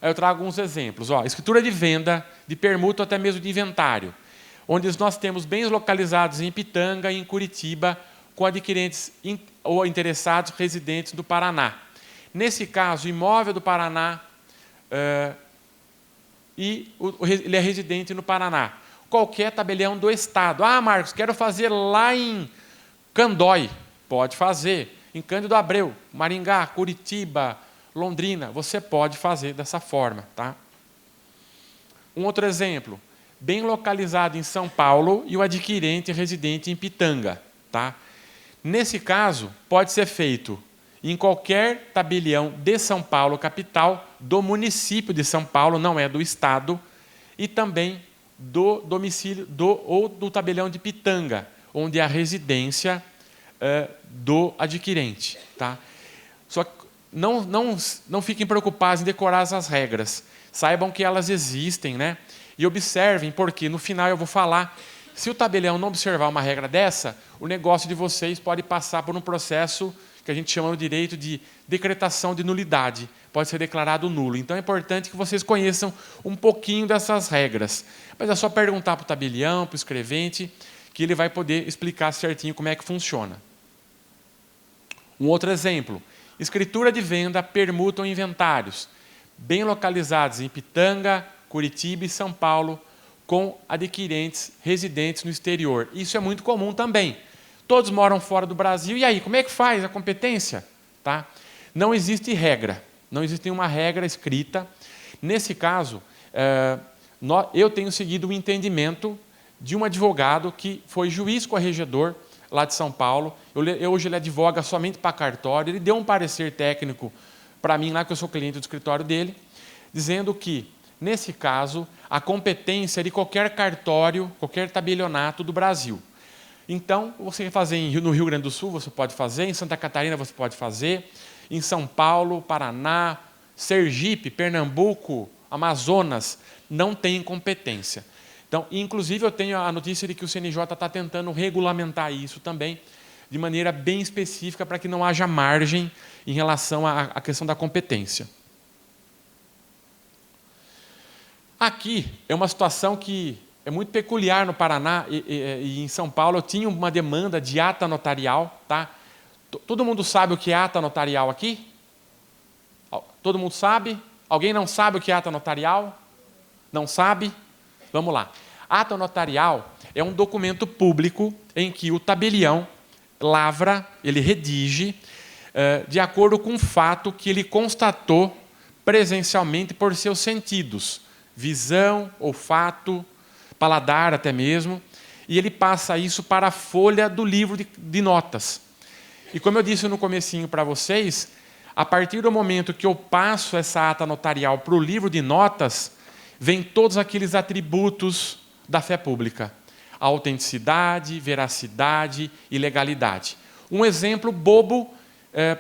Aí eu trago alguns exemplos. Escritura de venda, de permuta ou até mesmo de inventário, onde nós temos bens localizados em Pitanga e em Curitiba, com adquirentes ou interessados residentes do Paraná. Nesse caso, o imóvel do Paraná ele é residente no Paraná. Qualquer tabelião do Estado. Marcos, quero fazer lá em Candói. Pode fazer. Em Cândido Abreu, Maringá, Curitiba, Londrina. Você pode fazer dessa forma. Tá? Um outro exemplo. Bem localizado em São Paulo e o adquirente residente em Pitanga. Tá? Nesse caso, pode ser feito em qualquer tabelião de São Paulo, capital, do município de São Paulo, não é do Estado, e também do domicílio ou do tabelião de Pitanga, onde é a residência do adquirente. Tá? Só que não fiquem preocupados em decorar essas regras. Saibam que elas existem, né? E observem, porque no final eu vou falar, se o tabelião não observar uma regra dessa, o negócio de vocês pode passar por um processo que a gente chama no direito de decretação de nulidade. Pode ser declarado nulo. Então, é importante que vocês conheçam um pouquinho dessas regras. Mas é só perguntar para o tabelião, para o escrevente, que ele vai poder explicar certinho como é que funciona. Um outro exemplo. Escritura de venda, permuta ou inventários, bem localizados em Pitanga, Curitiba e São Paulo, com adquirentes residentes no exterior. Isso é muito comum também. Todos moram fora do Brasil. E aí, como é que faz a competência? Tá? Não existe regra. Não existe nenhuma regra escrita. Nesse caso, eu tenho seguido o entendimento de um advogado que foi juiz corregedor lá de São Paulo. Hoje ele advoga somente para cartório. Ele deu um parecer técnico para mim, lá que eu sou cliente do escritório dele, dizendo que, nesse caso, a competência é de qualquer cartório, qualquer tabelionato do Brasil. Então, você quer fazer no Rio Grande do Sul, você pode fazer, em Santa Catarina você pode fazer, em São Paulo, Paraná, Sergipe, Pernambuco, Amazonas, não tem competência. Então, inclusive, eu tenho a notícia de que o CNJ está tentando regulamentar isso também, de maneira bem específica, para que não haja margem em relação à questão da competência. Aqui é uma situação que é muito peculiar no Paraná e em São Paulo. Eu tinha uma demanda de ata notarial. Tá? Todo mundo sabe o que é ata notarial aqui? Todo mundo sabe? Alguém não sabe o que é ata notarial? Não sabe? Vamos lá. Ata notarial é um documento público em que o tabelião lavra, ele redige, de acordo com o fato que ele constatou presencialmente por seus sentidos. Visão, olfato, paladar até mesmo, e ele passa isso para a folha do livro de notas. E como eu disse no comecinho para vocês, a partir do momento que eu passo essa ata notarial para o livro de notas, vem todos aqueles atributos da fé pública. A autenticidade, veracidade e legalidade. Um exemplo bobo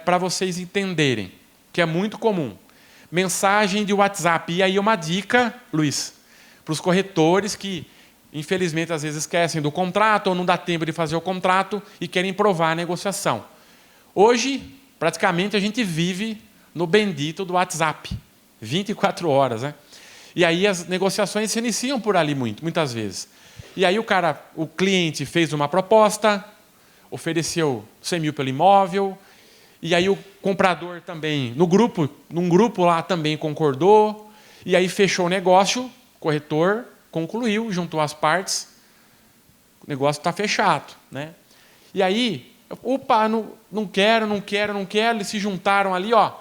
para vocês entenderem, que é muito comum. Mensagem de WhatsApp. E aí uma dica, Luiz, para os corretores que, infelizmente, às vezes esquecem do contrato ou não dá tempo de fazer o contrato e querem provar a negociação. Hoje, praticamente, a gente vive no bendito do WhatsApp. 24 horas, né? E aí as negociações se iniciam por ali muitas vezes. E aí o cliente fez uma proposta, ofereceu 100 mil pelo imóvel, e aí o comprador também, num grupo lá também concordou, e aí fechou o negócio, o corretor concluiu, juntou as partes, o negócio está fechado, né? E aí, opa, não quero, eles se juntaram ali, ó,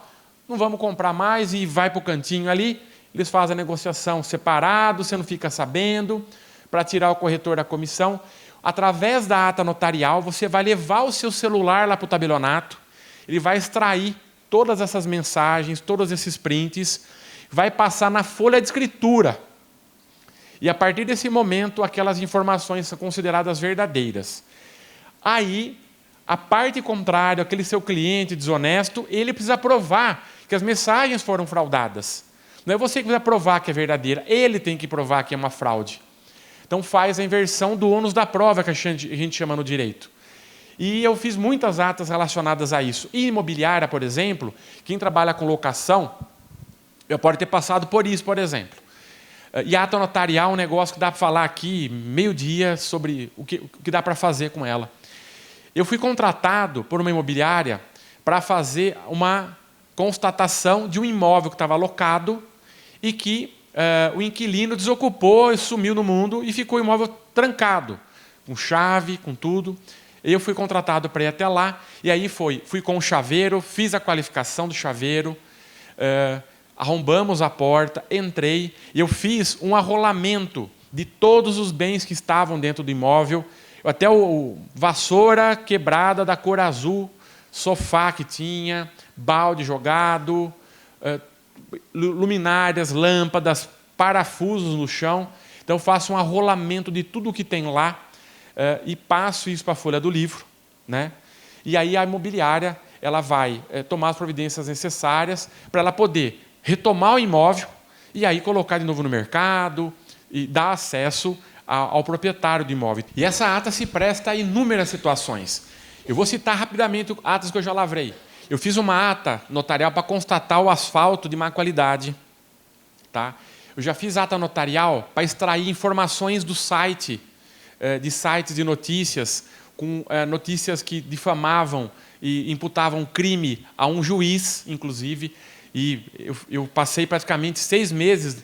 não vamos comprar mais, e vai para o cantinho ali, eles fazem a negociação separado, você não fica sabendo, para tirar o corretor da comissão. Através da ata notarial, você vai levar o seu celular lá para o tabelionato, ele vai extrair todas essas mensagens, todos esses prints, vai passar na folha de escritura. E a partir desse momento, aquelas informações são consideradas verdadeiras. Aí, a parte contrária, aquele seu cliente desonesto, ele precisa provar que as mensagens foram fraudadas. Não é você que precisa provar que é verdadeira, ele tem que provar que é uma fraude. Então faz a inversão do ônus da prova, que a gente chama no direito. E eu fiz muitas atas relacionadas a isso. E imobiliária, por exemplo, quem trabalha com locação, eu pode ter passado por isso, por exemplo. E ata notarial é um negócio que dá para falar aqui meio-dia sobre o que dá para fazer com ela. Eu fui contratado por uma imobiliária para fazer uma constatação de um imóvel que estava alocado e que o inquilino desocupou, sumiu no mundo e ficou o imóvel trancado, com chave, com tudo. Eu fui contratado para ir até lá, e aí fui com o chaveiro, fiz a qualificação do chaveiro, arrombamos a porta, entrei, e eu fiz um arrolamento de todos os bens que estavam dentro do imóvel, até o vassoura quebrada da cor azul, sofá que tinha, balde jogado, luminárias, lâmpadas, parafusos no chão. Então eu faço um arrolamento de tudo o que tem lá e passo isso para a folha do livro, né? E aí a imobiliária ela vai tomar as providências necessárias para ela poder retomar o imóvel e aí colocar de novo no mercado e dar acesso ao proprietário do imóvel. E essa ata se presta a inúmeras situações. Eu vou citar rapidamente atas que eu já lavrei. Eu fiz uma ata notarial para constatar o asfalto de má qualidade. Tá? Eu já fiz ata notarial para extrair informações do site, de sites de notícias, com notícias que difamavam e imputavam crime a um juiz, inclusive. E eu passei praticamente 6 meses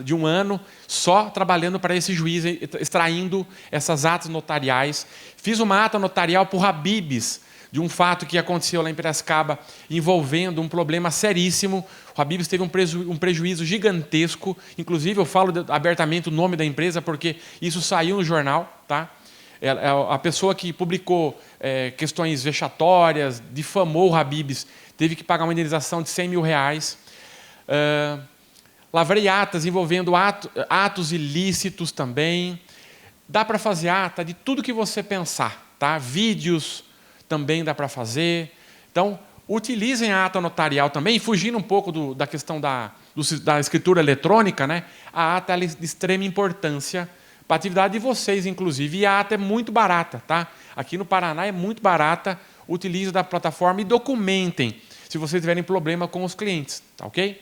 de um ano só trabalhando para esse juiz, extraindo essas atas notariais. Fiz uma ata notarial para o Habib's, de um fato que aconteceu lá em Piracicaba, envolvendo um problema seríssimo. O Habib's teve um prejuízo gigantesco. Inclusive, eu falo abertamente o nome da empresa, porque isso saiu no jornal. Tá? A pessoa que publicou questões vexatórias, difamou o Habib's, teve que pagar uma indenização de 100 mil reais. Lavrei atas envolvendo atos ilícitos também. Dá para fazer ata de tudo que você pensar. Tá? Vídeos também dá para fazer. Então, utilizem a ata notarial também, fugindo um pouco da questão da escritura eletrônica, né? A ata é de extrema importância para a atividade de vocês, inclusive. E a ata é muito barata. Tá? Aqui no Paraná é muito barata. Utilize da plataforma e documentem se vocês tiverem problema com os clientes. Tá ok?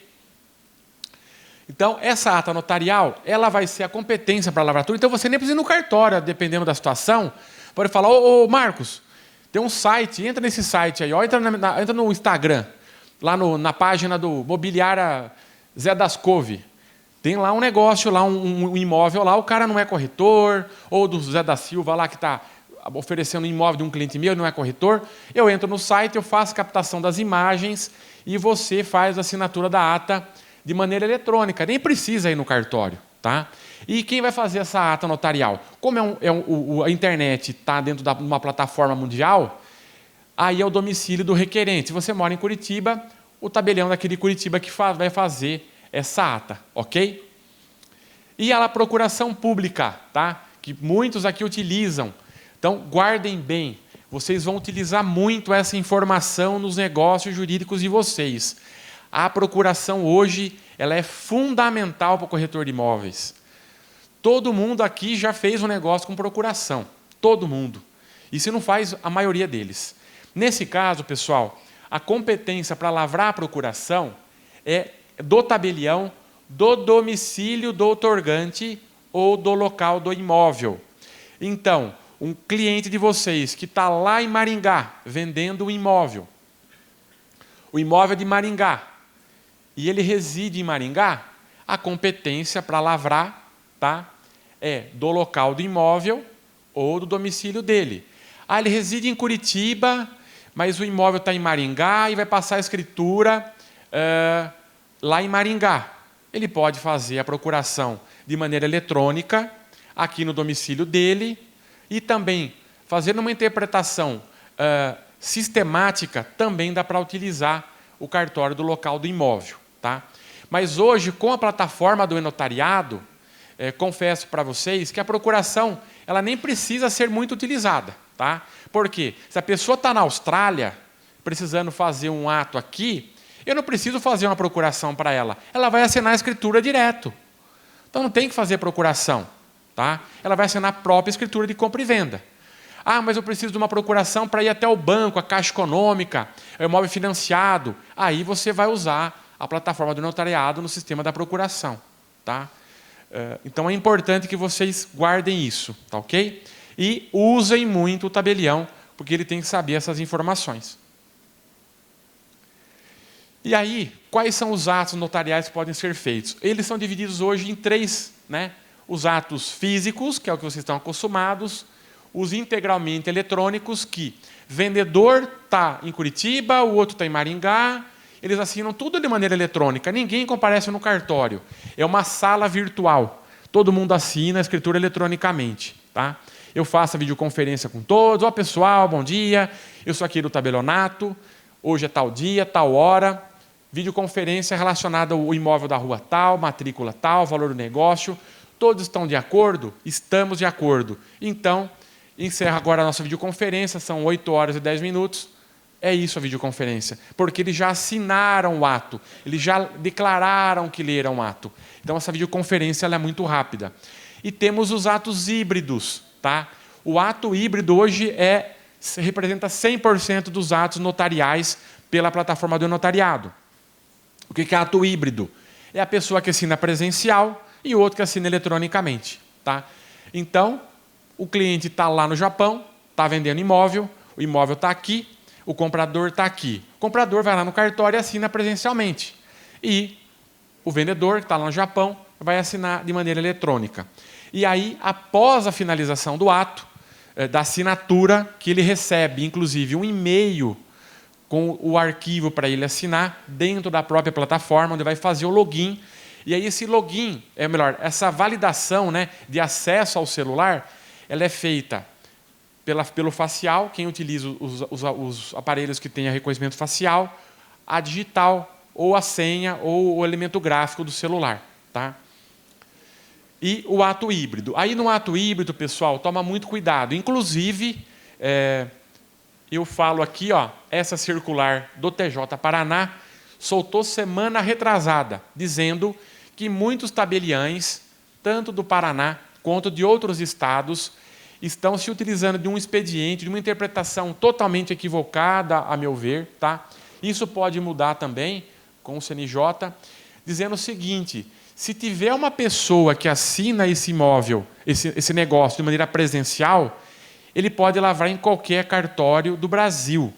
Então, essa ata notarial, ela vai ser a competência para a lavratura. Então, você nem precisa ir no cartório, dependendo da situação. Pode falar, ô Marcos, tem um site, entra nesse site aí, ó, entra no Instagram, lá na página do Mobiliária Zé das Couve. Tem lá um negócio, lá um imóvel lá, o cara não é corretor, ou do Zé da Silva lá que está oferecendo um imóvel de um cliente meu, não é corretor. Eu entro no site, eu faço captação das imagens e você faz a assinatura da ata de maneira eletrônica, nem precisa ir no cartório. Tá? E quem vai fazer essa ata notarial? Como a internet está dentro de uma plataforma mundial, aí é o domicílio do requerente. Se você mora em Curitiba, o tabelião daquele Curitiba que vai fazer essa ata, ok? E a procuração pública, tá? Que muitos aqui utilizam. Então, guardem bem. Vocês vão utilizar muito essa informação nos negócios jurídicos de vocês. A procuração hoje ela é fundamental para o corretor de imóveis. Todo mundo aqui já fez um negócio com procuração. Todo mundo. E se não faz, a maioria deles. Nesse caso, pessoal, a competência para lavrar a procuração é do tabelião do domicílio do outorgante ou do local do imóvel. Então, um cliente de vocês que está lá em Maringá, vendendo um imóvel, o imóvel é de Maringá, e ele reside em Maringá, a competência para lavrar, tá, é do local do imóvel ou do domicílio dele. Ah, ele reside em Curitiba, mas o imóvel está em Maringá e vai passar a escritura lá em Maringá. Ele pode fazer a procuração de maneira eletrônica, aqui no domicílio dele, e também, fazendo uma interpretação sistemática, também dá para utilizar o cartório do local do imóvel. Tá? Mas hoje, com a plataforma do e-notariado, confesso para vocês que a procuração ela nem precisa ser muito utilizada. Tá? Por quê? Se a pessoa está na Austrália, precisando fazer um ato aqui, eu não preciso fazer uma procuração para ela. Ela vai assinar a escritura direto. Então, não tem que fazer procuração. Tá? Ela vai assinar a própria escritura de compra e venda. Ah, mas eu preciso de uma procuração para ir até o banco, a Caixa Econômica, o imóvel financiado. Aí você vai usar a plataforma do notariado no sistema da procuração. Tá? Então, é importante que vocês guardem isso. Tá, ok? E usem muito o tabelião, porque ele tem que saber essas informações. E aí, quais são os atos notariais que podem ser feitos? Eles são divididos hoje em 3, né? Os atos físicos, que é o que vocês estão acostumados, os integralmente eletrônicos, que vendedor está em Curitiba, o outro está em Maringá, eles assinam tudo de maneira eletrônica, ninguém comparece no cartório. É uma sala virtual, todo mundo assina a escritura eletronicamente. Tá? Eu faço a videoconferência com todos, ó pessoal, bom dia, eu sou aqui do tabelionato, hoje é tal dia, tal hora, videoconferência relacionada ao imóvel da rua tal, matrícula tal, valor do negócio, todos estão de acordo? Estamos de acordo. Então, encerra agora a nossa videoconferência, são 8 horas e 10 minutos, é isso a videoconferência, porque eles já assinaram o ato, eles já declararam que leram o ato. Então, essa videoconferência ela é muito rápida. E temos os atos híbridos. Tá? O ato híbrido hoje representa 100% dos atos notariais pela plataforma do notariado. O que é ato híbrido? É a pessoa que assina presencial e o outro que assina eletronicamente. Tá? Então, o cliente está lá no Japão, está vendendo imóvel, o imóvel está aqui, o comprador está aqui. O comprador vai lá no cartório e assina presencialmente. E o vendedor, que está lá no Japão, vai assinar de maneira eletrônica. E aí, após a finalização do ato, da assinatura, que ele recebe, inclusive, um e-mail com o arquivo para ele assinar dentro da própria plataforma, onde vai fazer o login. E aí esse login, essa validação, né, de acesso ao celular, ela é feita pelo facial, quem utiliza os aparelhos que têm reconhecimento facial, a digital, ou a senha, ou o elemento gráfico do celular. Tá? E o ato híbrido. Aí no ato híbrido, pessoal, toma muito cuidado. Inclusive, eu falo aqui, ó, essa circular do TJ Paraná soltou semana retrasada, dizendo que muitos tabeliães, tanto do Paraná quanto de outros estados, estão se utilizando de um expediente, de uma interpretação totalmente equivocada, a meu ver. Tá? Isso pode mudar também com o CNJ, dizendo o seguinte: se tiver uma pessoa que assina esse imóvel, esse negócio de maneira presencial, ele pode lavrar em qualquer cartório do Brasil.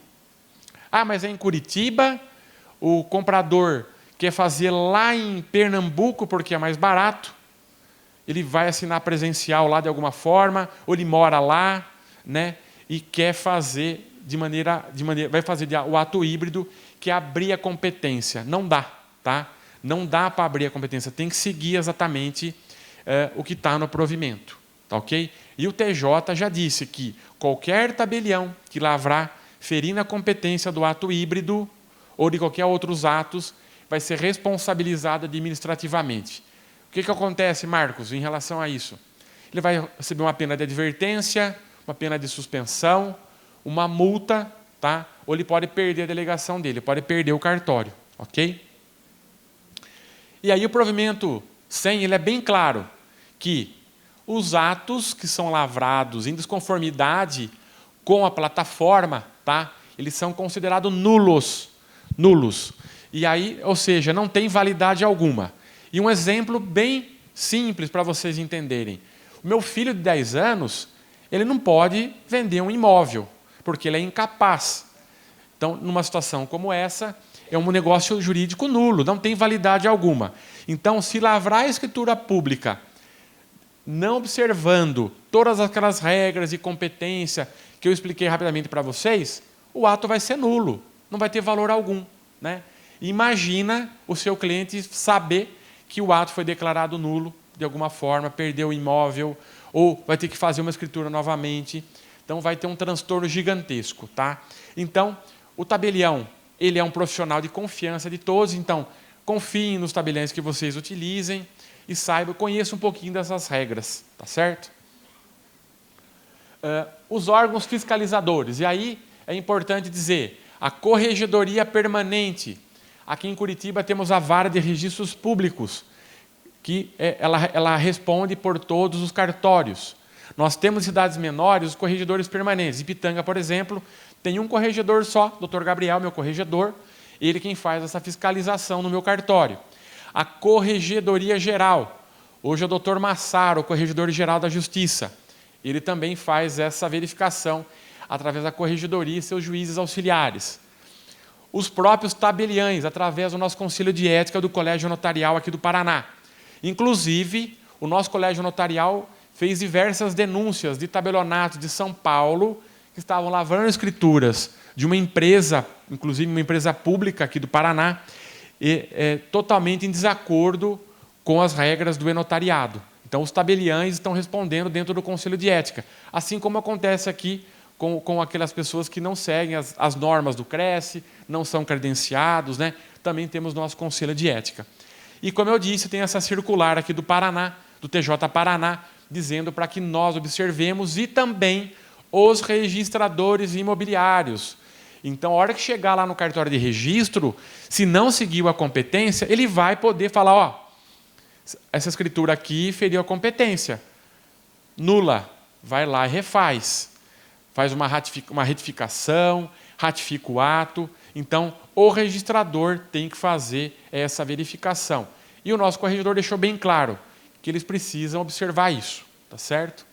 Ah, mas é em Curitiba, o comprador quer fazer lá em Pernambuco porque é mais barato, ele vai assinar presencial lá de alguma forma, ou ele mora lá, né, e quer fazer vai fazer o ato híbrido, que é abrir a competência. Não dá, tá? Não dá para abrir a competência, tem que seguir exatamente o que está no provimento. Tá, ok? E o TJ já disse que qualquer tabelião que lavrar ferindo a competência do ato híbrido ou de qualquer outros atos vai ser responsabilizado administrativamente. O que acontece, Marcos, em relação a isso? Ele vai receber uma pena de advertência, uma pena de suspensão, uma multa, tá? Ou ele pode perder a delegação dele, pode perder o cartório. Ok? E aí o provimento 100, ele é bem claro que os atos que são lavrados em desconformidade com a plataforma, tá? Eles são considerados nulos. E aí, ou seja, não tem validade alguma. E um exemplo bem simples para vocês entenderem. O meu filho de 10 anos, ele não pode vender um imóvel, porque ele é incapaz. Então, numa situação como essa, é um negócio jurídico nulo, não tem validade alguma. Então, se lavrar a escritura pública, não observando todas aquelas regras e competência que eu expliquei rapidamente para vocês, o ato vai ser nulo, não vai ter valor algum, né? Imagina o seu cliente saber que o ato foi declarado nulo, de alguma forma, perdeu o imóvel, ou vai ter que fazer uma escritura novamente. Então, vai ter um transtorno gigantesco, tá? Então, o tabelião, ele é um profissional de confiança de todos, então, confiem nos tabeliões que vocês utilizem e saibam, conheçam um pouquinho dessas regras, tá certo? Os órgãos fiscalizadores, e aí é importante dizer, a Corregedoria Permanente. Aqui em Curitiba temos a Vara de Registros Públicos, que ela responde por todos os cartórios. Nós temos em cidades menores os corregedores permanentes. Em Pitanga, por exemplo, tem um corregedor só, Dr. Gabriel, meu corregedor, ele quem faz essa fiscalização no meu cartório. A Corregedoria Geral, hoje é o Dr. Massaro, o Corregedor-Geral da Justiça. Ele também faz essa verificação através da Corregedoria e seus juízes auxiliares. Os próprios tabeliães, através do nosso Conselho de Ética do Colégio Notarial aqui do Paraná. Inclusive, o nosso Colégio Notarial fez diversas denúncias de tabelionatos de São Paulo que estavam lavrando escrituras de uma empresa, inclusive uma empresa pública aqui do Paraná, totalmente em desacordo com as regras do e-notariado. Então, os tabeliães estão respondendo dentro do Conselho de Ética, assim como acontece aqui com aquelas pessoas que não seguem as normas do Cresce, não são credenciados, né? Também temos nosso Conselho de Ética. E, como eu disse, tem essa circular aqui do Paraná, do TJ Paraná, dizendo para que nós observemos e também os registradores imobiliários. Então, a hora que chegar lá no cartório de registro, se não seguiu a competência, ele vai poder falar, ó, essa escritura aqui feriu a competência. Nula. Vai lá e refaz. Faz uma retificação, ratifica o ato. Então, o registrador tem que fazer essa verificação. E o nosso corregedor deixou bem claro que eles precisam observar isso, tá certo?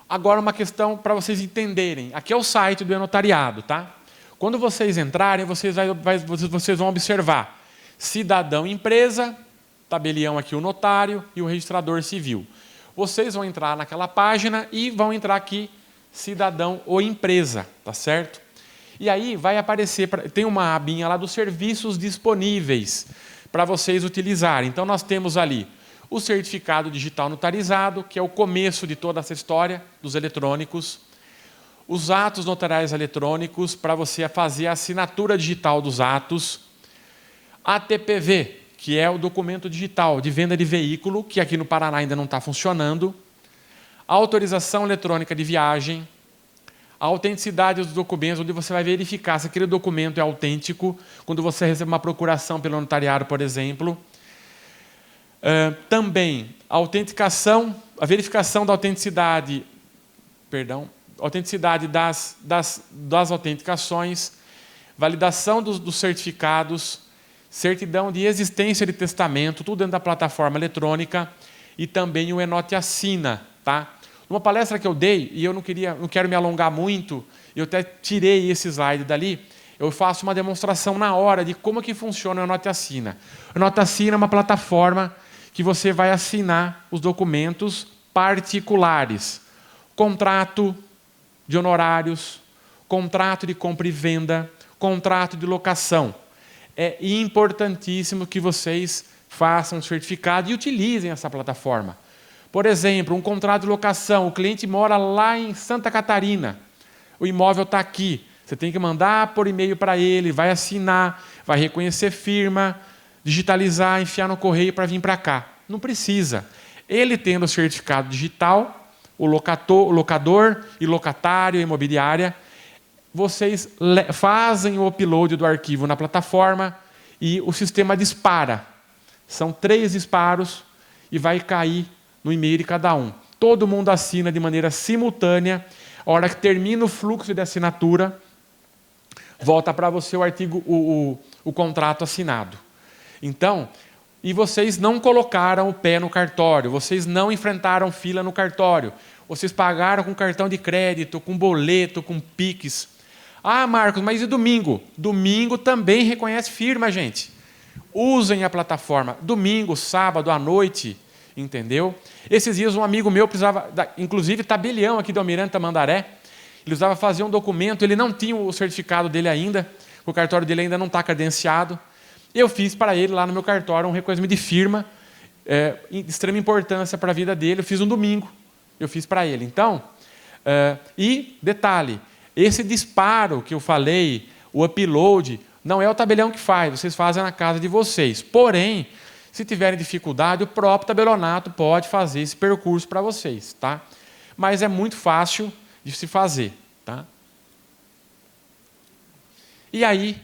Agora, uma questão para vocês entenderem. Aqui é o site do e-notariado, tá? Quando vocês entrarem, vocês vão observar cidadão empresa, tabelião aqui o notário e o registrador civil. Vocês vão entrar naquela página e vão entrar aqui cidadão ou empresa, tá certo? E aí vai aparecer, tem uma abinha lá dos serviços disponíveis para vocês utilizarem. Então, nós temos ali o certificado digital notarizado, que é o começo de toda essa história dos eletrônicos. Os atos notariais eletrônicos, para você fazer a assinatura digital dos atos. ATPV, que é o documento digital de venda de veículo, que aqui no Paraná ainda não está funcionando. A autorização eletrônica de viagem. A autenticidade dos documentos, onde você vai verificar se aquele documento é autêntico, quando você recebe uma procuração pelo notariado, por exemplo. Também a autenticação, a verificação da autenticidade, autenticidade das autenticações, validação dos certificados, certidão de existência de testamento, tudo dentro da plataforma eletrônica, e também o e-note assina, tá? Numa palestra que eu dei, e eu não quero me alongar muito, eu até tirei esse slide dali, eu faço uma demonstração na hora de como que funciona o e-note assina. O e-note assina é uma plataforma que você vai assinar os documentos particulares. Contrato de honorários, contrato de compra e venda, contrato de locação. É importantíssimo que vocês façam um certificado e utilizem essa plataforma. Por exemplo, um contrato de locação, o cliente mora lá em Santa Catarina, o imóvel está aqui, você tem que mandar por e-mail para ele, vai assinar, vai reconhecer firma, digitalizar, enfiar no correio para vir para cá. Não precisa. Ele tendo o certificado digital, o locador e locatário, a imobiliária, vocês fazem o upload do arquivo na plataforma e o sistema dispara. São 3 disparos e vai cair no e-mail de cada um. Todo mundo assina de maneira simultânea. A hora que termina o fluxo de assinatura, volta para você o contrato assinado. Então, e vocês não colocaram o pé no cartório, vocês não enfrentaram fila no cartório, vocês pagaram com cartão de crédito, com boleto, com Pix. Ah, Marcos, mas e domingo? Domingo também reconhece firma, gente. Usem a plataforma. Domingo, sábado, à noite, entendeu? Esses dias um amigo meu precisava, inclusive tabelião aqui do Almirante Tamandaré, ele precisava fazer um documento, ele não tinha o certificado dele ainda, o cartório dele ainda não está credenciado. Eu fiz para ele lá no meu cartório um reconhecimento de firma, de extrema importância para a vida dele, eu fiz um domingo, eu fiz para ele. Então, e detalhe, esse disparo que eu falei, o upload, não é o tabelião que faz, vocês fazem na casa de vocês. Porém, se tiverem dificuldade, o próprio tabelonato pode fazer esse percurso para vocês, tá? Mas é muito fácil de se fazer, tá? E aí,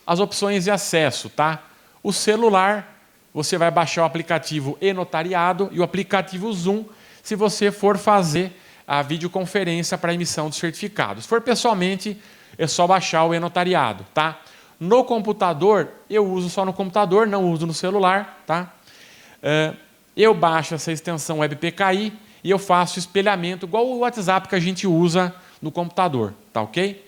as opções de acesso, tá? O celular, você vai baixar o aplicativo e-notariado e o aplicativo Zoom, se você for fazer a videoconferência para emissão do certificado. Se for pessoalmente, é só baixar o e-notariado, tá? No computador, eu uso só no computador, não uso no celular, tá? Eu baixo essa extensão WebPKI e eu faço espelhamento, igual o WhatsApp que a gente usa no computador, tá ok?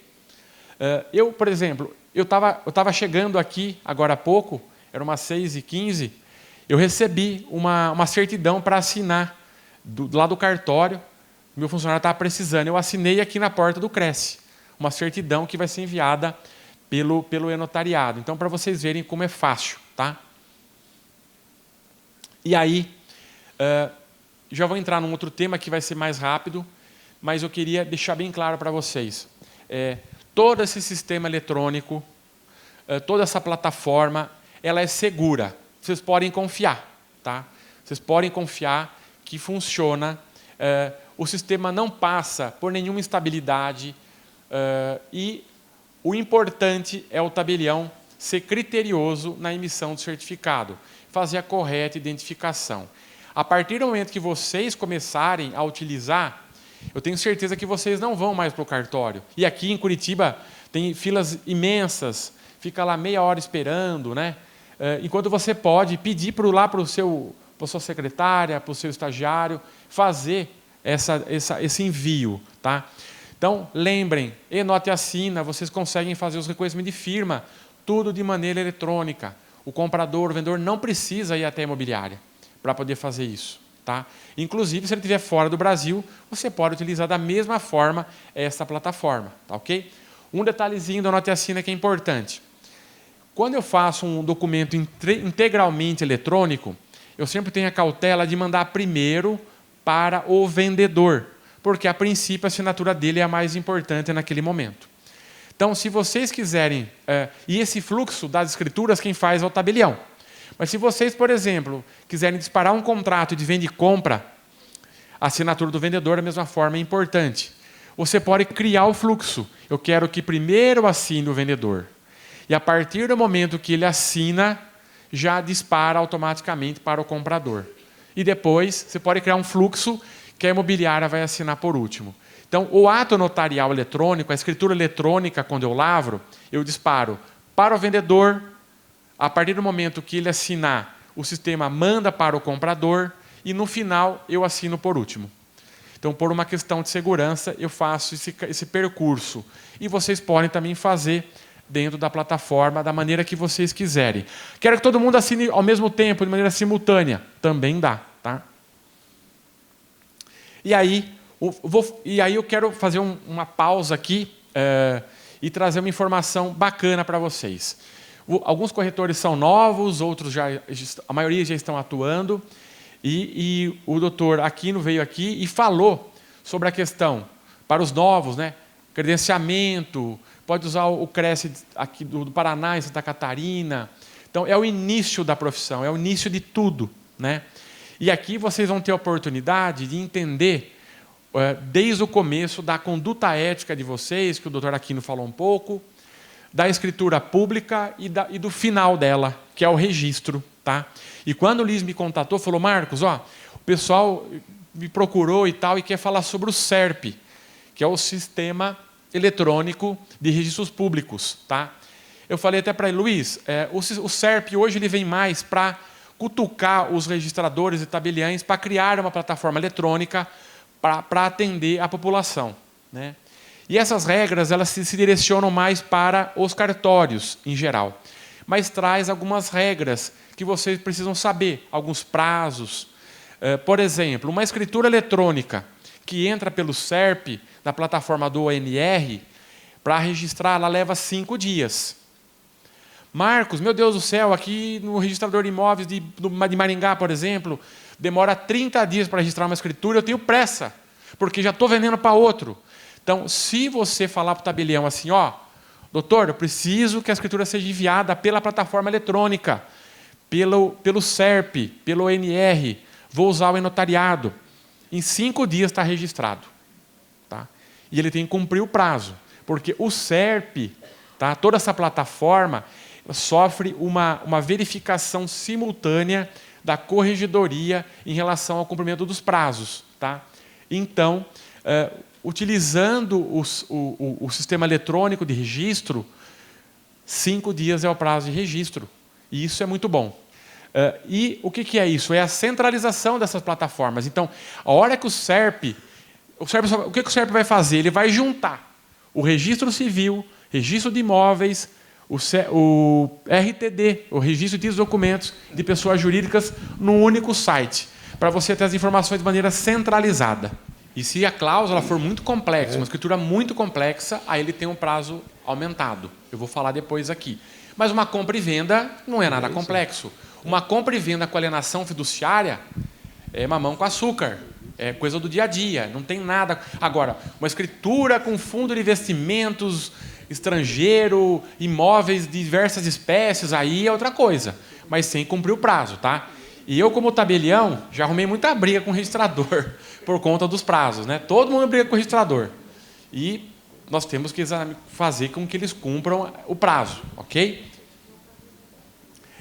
Eu, por exemplo, eu estava chegando aqui agora há pouco, era umas 6h15, eu recebi uma certidão para assinar lá do cartório, meu funcionário estava precisando, eu assinei aqui na porta do Cresce, uma certidão que vai ser enviada pelo e-notariado. Então, para vocês verem como é fácil, tá? E aí, já vou entrar num outro tema que vai ser mais rápido, mas eu queria deixar bem claro para vocês. Todo esse sistema eletrônico, toda essa plataforma, ela é segura. Vocês podem confiar, tá? Vocês podem confiar que funciona. O sistema não passa por nenhuma instabilidade e o importante é o tabelião ser criterioso na emissão do certificado, fazer a correta identificação. A partir do momento que vocês começarem a utilizar, eu tenho certeza que vocês não vão mais para o cartório. E aqui em Curitiba tem filas imensas, fica lá meia hora esperando, né? Enquanto você pode pedir para a sua secretária, para o seu estagiário, fazer esse envio, tá? Então, lembrem, e-nota e assina, vocês conseguem fazer os reconhecimentos de firma, tudo de maneira eletrônica. O comprador, o vendedor não precisa ir até a imobiliária para poder fazer isso, tá? Inclusive, se ele estiver fora do Brasil, você pode utilizar da mesma forma essa plataforma, tá ok? Um detalhezinho da nota e assina que é importante. Quando eu faço um documento integralmente eletrônico, eu sempre tenho a cautela de mandar primeiro para o vendedor, porque a princípio a assinatura dele é a mais importante naquele momento. Então, se vocês quiserem, e esse fluxo das escrituras quem faz é o tabelião. Mas se vocês, por exemplo, quiserem disparar um contrato de venda e compra, a assinatura do vendedor da mesma forma é importante. Você pode criar o fluxo. Eu quero que primeiro assine o vendedor. E a partir do momento que ele assina, já dispara automaticamente para o comprador. E depois você pode criar um fluxo que a imobiliária vai assinar por último. Então, o ato notarial eletrônico, a escritura eletrônica, quando eu lavro, eu disparo para o vendedor. A partir do momento que ele assinar, o sistema manda para o comprador e, no final, eu assino por último. Então, por uma questão de segurança, eu faço esse percurso. E vocês podem também fazer dentro da plataforma, da maneira que vocês quiserem. Quero que todo mundo assine ao mesmo tempo, de maneira simultânea. Também dá, tá? E aí eu quero fazer uma pausa aqui e trazer uma informação bacana para vocês. Alguns corretores são novos, outros a maioria já estão atuando. E o doutor Aquino veio aqui e falou sobre a questão, para os novos, né? Credenciamento, pode usar o Cresce aqui do Paraná, em Santa Catarina. Então, é o início da profissão, é o início de tudo, né? E aqui vocês vão ter a oportunidade de entender, desde o começo, da conduta ética de vocês, que o doutor Aquino falou um pouco, da escritura pública e do final dela, que é o registro, tá? E quando o Luiz me contatou, falou, Marcos, o pessoal me procurou e tal, e quer falar sobre o SERP, que é o Sistema Eletrônico de Registros Públicos, tá? Eu falei até para ele, Luiz, o SERP hoje ele vem mais para cutucar os registradores e tabeliães para criar uma plataforma eletrônica para atender a população, né? E essas regras elas se direcionam mais para os cartórios em geral, mas traz algumas regras que vocês precisam saber, alguns prazos. Por exemplo, uma escritura eletrônica que entra pelo SERP, da plataforma do ONR, para registrar, ela leva 5 dias. Marcos, meu Deus do céu, aqui no registrador de imóveis de Maringá, por exemplo, demora 30 dias para registrar uma escritura, eu tenho pressa, porque já estou vendendo para outro. Então, se você falar para o tabelião assim, doutor, eu preciso que a escritura seja enviada pela plataforma eletrônica, pelo SERP, pelo ONR, vou usar o e-notariado. Em 5 dias está registrado. Tá? E ele tem que cumprir o prazo, porque o SERP, tá, toda essa plataforma, sofre uma verificação simultânea da corregedoria em relação ao cumprimento dos prazos. Tá? Então, utilizando o sistema eletrônico de registro, 5 dias é o prazo de registro. E isso é muito bom. E o que é isso? É a centralização dessas plataformas. Então, a hora que o que o SERP vai fazer? Ele vai juntar o registro civil, registro de imóveis, o RTD, o registro de documentos de pessoas jurídicas, num único site, para você ter as informações de maneira centralizada. E se a cláusula for muito complexa, uma escritura muito complexa, aí ele tem um prazo aumentado. Eu vou falar depois aqui. Mas uma compra e venda não é nada complexo. Uma compra e venda com alienação fiduciária é mamão com açúcar. É coisa do dia a dia, não tem nada. Agora, uma escritura com fundo de investimentos estrangeiro, imóveis de diversas espécies, aí é outra coisa. Mas sem cumprir o prazo, tá? E eu, como tabelião, já arrumei muita briga com o registrador por conta dos prazos, né? Todo mundo briga com o registrador. E nós temos que fazer com que eles cumpram o prazo, ok?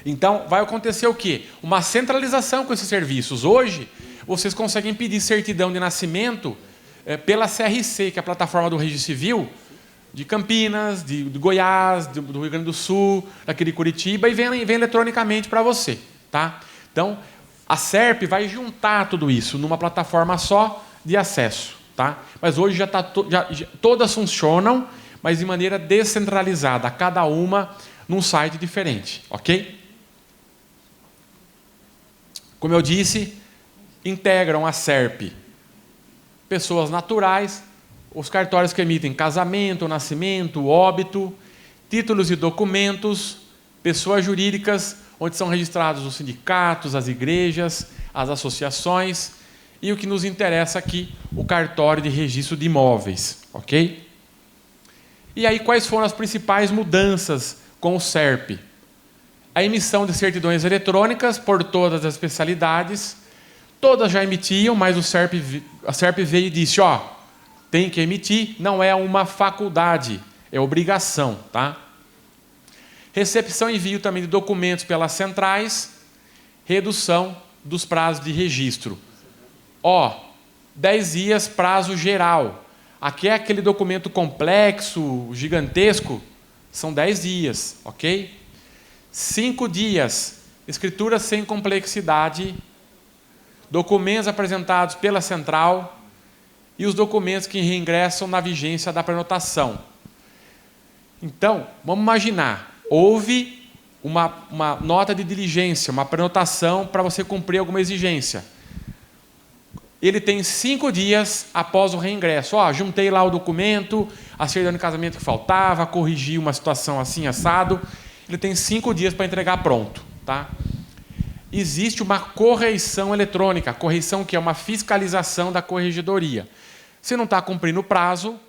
Então, vai acontecer o quê? Uma centralização com esses serviços. Hoje, vocês conseguem pedir certidão de nascimento pela CRC, que é a plataforma do Registro Civil, de Campinas, de Goiás, do Rio Grande do Sul, daqui de Curitiba, e vem eletronicamente para você. Tá? Então, a SERP vai juntar tudo isso numa plataforma só de acesso. Tá? Mas hoje já todas funcionam, mas de maneira descentralizada, cada uma num site diferente. Ok? Como eu disse, integram a SERP pessoas naturais, os cartórios que emitem casamento, nascimento, óbito, títulos e documentos, pessoas jurídicas, onde são registrados os sindicatos, as igrejas, as associações, e o que nos interessa aqui, o cartório de registro de imóveis. Ok? E aí, quais foram as principais mudanças com o SERP? A emissão de certidões eletrônicas por todas as especialidades. Todas já emitiam, mas a SERP veio e disse, tem que emitir, não é uma faculdade, é obrigação. Tá? Recepção e envio também de documentos pelas centrais, redução dos prazos de registro. 10 dias prazo geral. Aqui é aquele documento complexo, gigantesco, são 10 dias, ok? 5 dias, escritura sem complexidade, documentos apresentados pela central e os documentos que reingressam na vigência da prenotação. Então, vamos imaginar, houve uma nota de diligência, uma prenotação para você cumprir alguma exigência. Ele tem 5 dias após o reingresso. Juntei lá o documento, a certidão de casamento que faltava, corrigi uma situação assim, assado. Ele tem 5 dias para entregar pronto. Tá? Existe uma correição eletrônica, correição que é uma fiscalização da corregedoria. Se não está cumprindo o prazo,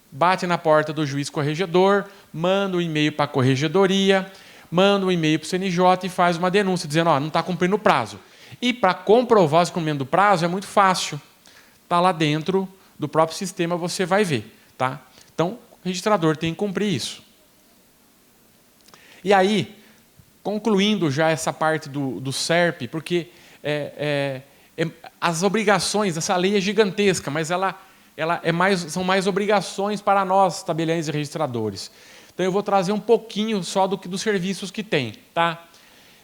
bate na porta do juiz corregedor, manda um e-mail para a corregedoria, manda um e-mail para o CNJ e faz uma denúncia, dizendo, não está cumprindo o prazo. E para comprovar o cumprimento do prazo é muito fácil. Está lá dentro do próprio sistema, você vai ver. Tá? Então, o registrador tem que cumprir isso. E aí, concluindo já essa parte do SERP, porque as obrigações, essa lei é gigantesca, mas são mais obrigações para nós, tabeliães e registradores. Então, eu vou trazer um pouquinho só dos serviços que tem. Tá?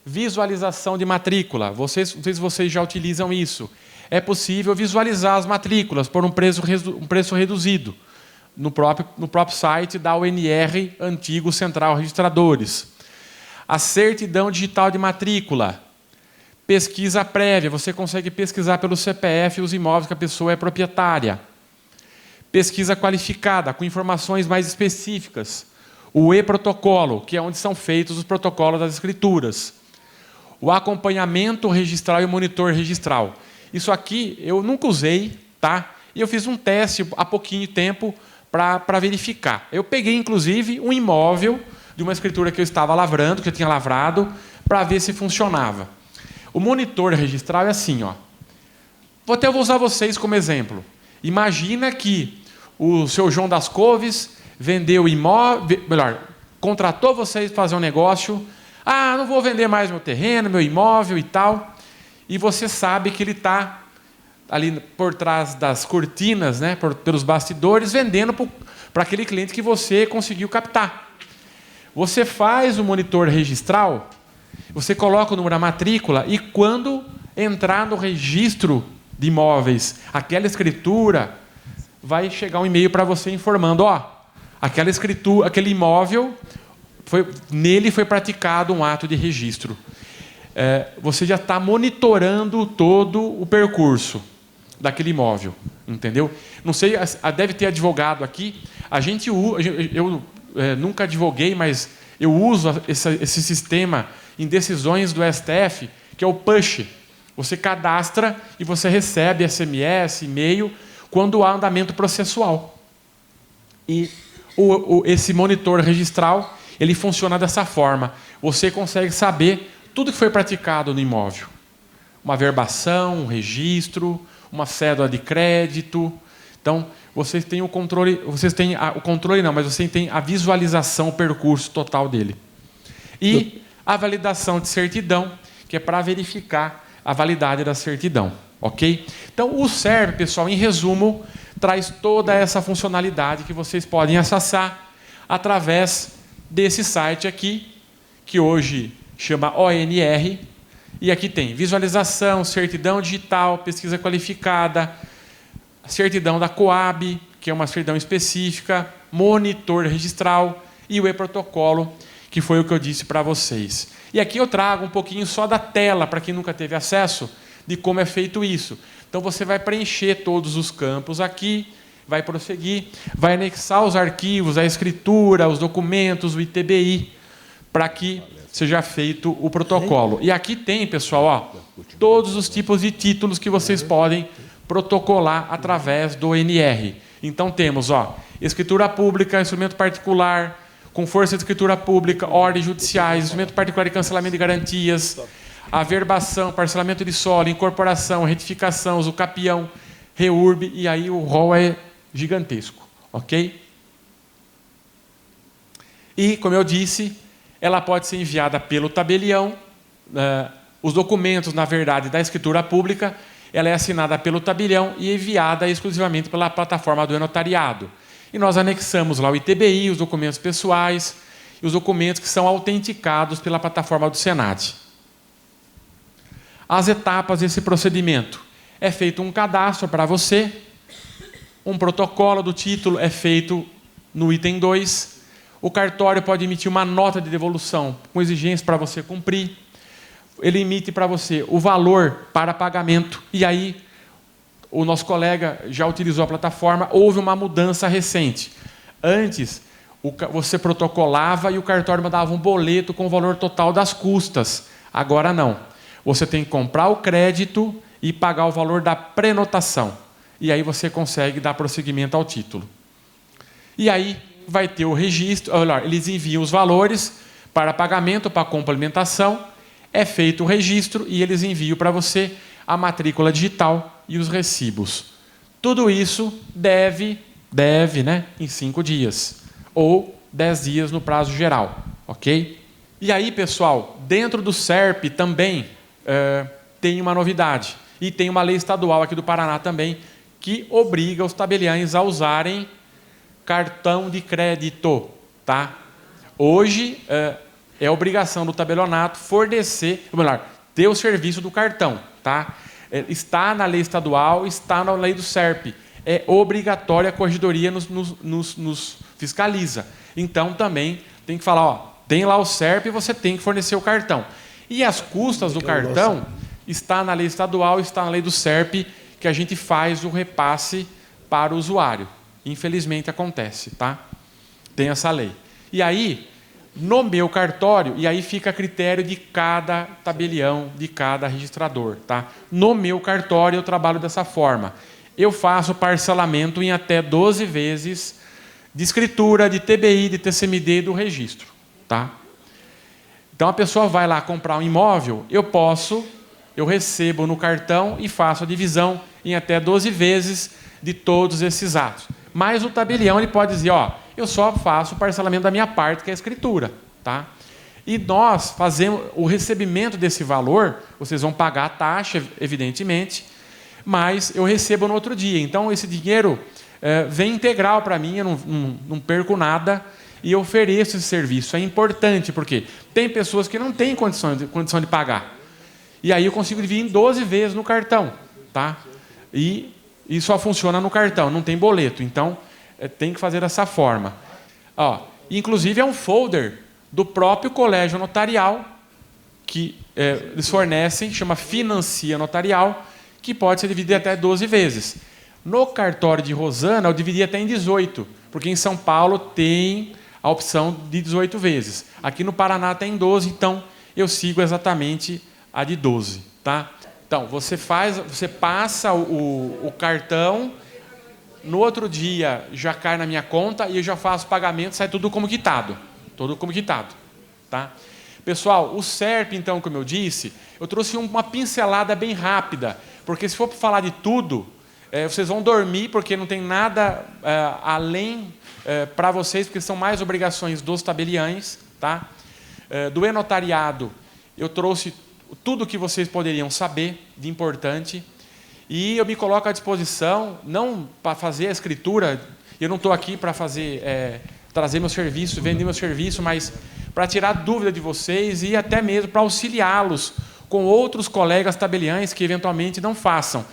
Visualização de matrícula. Não sei se vocês já utilizam isso. É possível visualizar as matrículas por um preço reduzido no próprio site da UNR, antigo Central Registradores. A certidão digital de matrícula. Pesquisa prévia. Você consegue pesquisar pelo CPF os imóveis que a pessoa é proprietária. Pesquisa qualificada, com informações mais específicas. O e-protocolo, que é onde são feitos os protocolos das escrituras. O acompanhamento registral e o monitor registral. Isso aqui eu nunca usei, tá? E eu fiz um teste há pouquinho tempo para verificar. Eu peguei, inclusive, um imóvel de uma escritura que eu estava lavrando, que eu tinha lavrado, para ver se funcionava. O monitor registral é assim, ó. Eu vou usar vocês como exemplo. Imagina que o seu João das Couves vendeu imóvel, contratou vocês para fazer um negócio. Ah, não vou vender mais meu terreno, meu imóvel e tal. E você sabe que ele está ali por trás das cortinas, né, pelos bastidores, vendendo para aquele cliente que você conseguiu captar. Você faz o monitor registral, você coloca o número da matrícula e quando entrar no registro de imóveis, aquela escritura, vai chegar um e-mail para você informando, ó, aquela escritura, aquele imóvel, nele foi praticado um ato de registro. Você já está monitorando todo o percurso daquele imóvel, entendeu? Não sei, deve ter advogado aqui. Eu nunca advoguei, mas eu uso esse sistema em decisões do STF, que é o push. Você cadastra e você recebe SMS, e-mail, quando há andamento processual. E esse monitor registral, ele funciona dessa forma. Você consegue saber tudo que foi praticado no imóvel. Uma verbação, um registro, uma cédula de crédito. Então, vocês têm o controle, mas vocês têm a visualização, o percurso total dele. E a validação de certidão, que é para verificar a validade da certidão. Ok? Então, o SERP, pessoal, em resumo, traz toda essa funcionalidade que vocês podem acessar através desse site aqui, que hoje chama ONR, e aqui tem visualização, certidão digital, pesquisa qualificada, certidão da Coab, que é uma certidão específica, monitor registral e o e-protocolo, que foi o que eu disse para vocês. E aqui eu trago um pouquinho só da tela, para quem nunca teve acesso, de como é feito isso. Então, você vai preencher todos os campos aqui, vai prosseguir, vai anexar os arquivos, a escritura, os documentos, o ITBI, para que seja feito o protocolo. E aqui tem, pessoal, ó, todos os tipos de títulos que vocês podem protocolar através do ONR. Então, temos, ó, escritura pública, instrumento particular, com força de escritura pública, ordens judiciais, instrumento particular de cancelamento de garantias, averbação, parcelamento de solo, incorporação, retificação, usucapião, reurb, e aí o rol é gigantesco, ok? E, como eu disse, ela pode ser enviada pelo tabelião. Os documentos, na verdade, da escritura pública, ela é assinada pelo tabelião e enviada exclusivamente pela plataforma do e-notariado. E nós anexamos lá o ITBI, os documentos pessoais e os documentos que são autenticados pela plataforma do Senad. As etapas desse procedimento. É feito um cadastro para você, um protocolo do título é feito no item 2, o cartório pode emitir uma nota de devolução com exigências para você cumprir, ele emite para você o valor para pagamento, e aí o nosso colega já utilizou a plataforma, houve uma mudança recente. Antes, você protocolava e o cartório mandava um boleto com o valor total das custas. Agora não. Você tem que comprar o crédito e pagar o valor da prenotação. E aí você consegue dar prosseguimento ao título. E aí vai ter o registro, eles enviam os valores para pagamento, para complementação, é feito o registro e eles enviam para você a matrícula digital e os recibos. Tudo isso deve, né, em 5 dias, ou 10 dias no prazo geral, ok? E aí, pessoal, dentro do SERP também tem uma novidade, e tem uma lei estadual aqui do Paraná também, que obriga os tabeliães a usarem cartão de crédito, tá? Hoje, é obrigação do tabelionato fornecer, ou melhor, ter o serviço do cartão. Tá? Está na lei estadual, está na lei do SERP. É obrigatória, a corregedoria nos fiscaliza. Então, também tem que falar, ó, tem lá o SERP e você tem que fornecer o cartão. E as custas do cartão está na lei estadual, está na lei do SERP, que a gente faz o repasse para o usuário. Infelizmente acontece, tá? Tem essa lei. E aí, no meu cartório, e aí fica a critério de cada tabelião, de cada registrador, tá? No meu cartório eu trabalho dessa forma. Eu faço parcelamento em até 12 vezes de escritura, de TBI, de TCMD e do registro, tá? Então a pessoa vai lá comprar um imóvel, eu recebo no cartão e faço a divisão em até 12 vezes de todos esses atos. Mas o tabelião ele pode dizer, ó, eu só faço o parcelamento da minha parte, que é a escritura. Tá? E nós fazemos o recebimento desse valor, vocês vão pagar a taxa, evidentemente, mas eu recebo no outro dia. Então, esse dinheiro vem integral para mim, eu não perco nada e eu ofereço esse serviço. É importante, porque tem pessoas que não têm condição de pagar. E aí eu consigo dividir em 12 vezes no cartão. Tá? E só funciona no cartão, não tem boleto. Então, tem que fazer dessa forma. Ó, inclusive, é um folder do próprio colégio notarial, que eles fornecem, chama Financia Notarial, que pode ser dividido até 12 vezes. No cartório de Rosana, eu dividi até em 18, porque em São Paulo tem a opção de 18 vezes. Aqui no Paraná tem 12, então eu sigo exatamente a de 12. Tá? Então, você passa o cartão, no outro dia já cai na minha conta e eu já faço o pagamento, sai tudo como quitado. Tudo como quitado. Tá? Pessoal, o SERP, então, como eu disse, eu trouxe uma pincelada bem rápida, porque se for falar de tudo, vocês vão dormir, porque não tem nada além para vocês, porque são mais obrigações dos tabeliães. Tá? Do e-notariado, eu trouxe tudo o que vocês poderiam saber de importante, e eu me coloco à disposição, não para fazer a escritura, eu não estou aqui para trazer meu serviço, vender meu serviço, mas para tirar dúvida de vocês e até mesmo para auxiliá-los com outros colegas tabeliães que eventualmente não façam.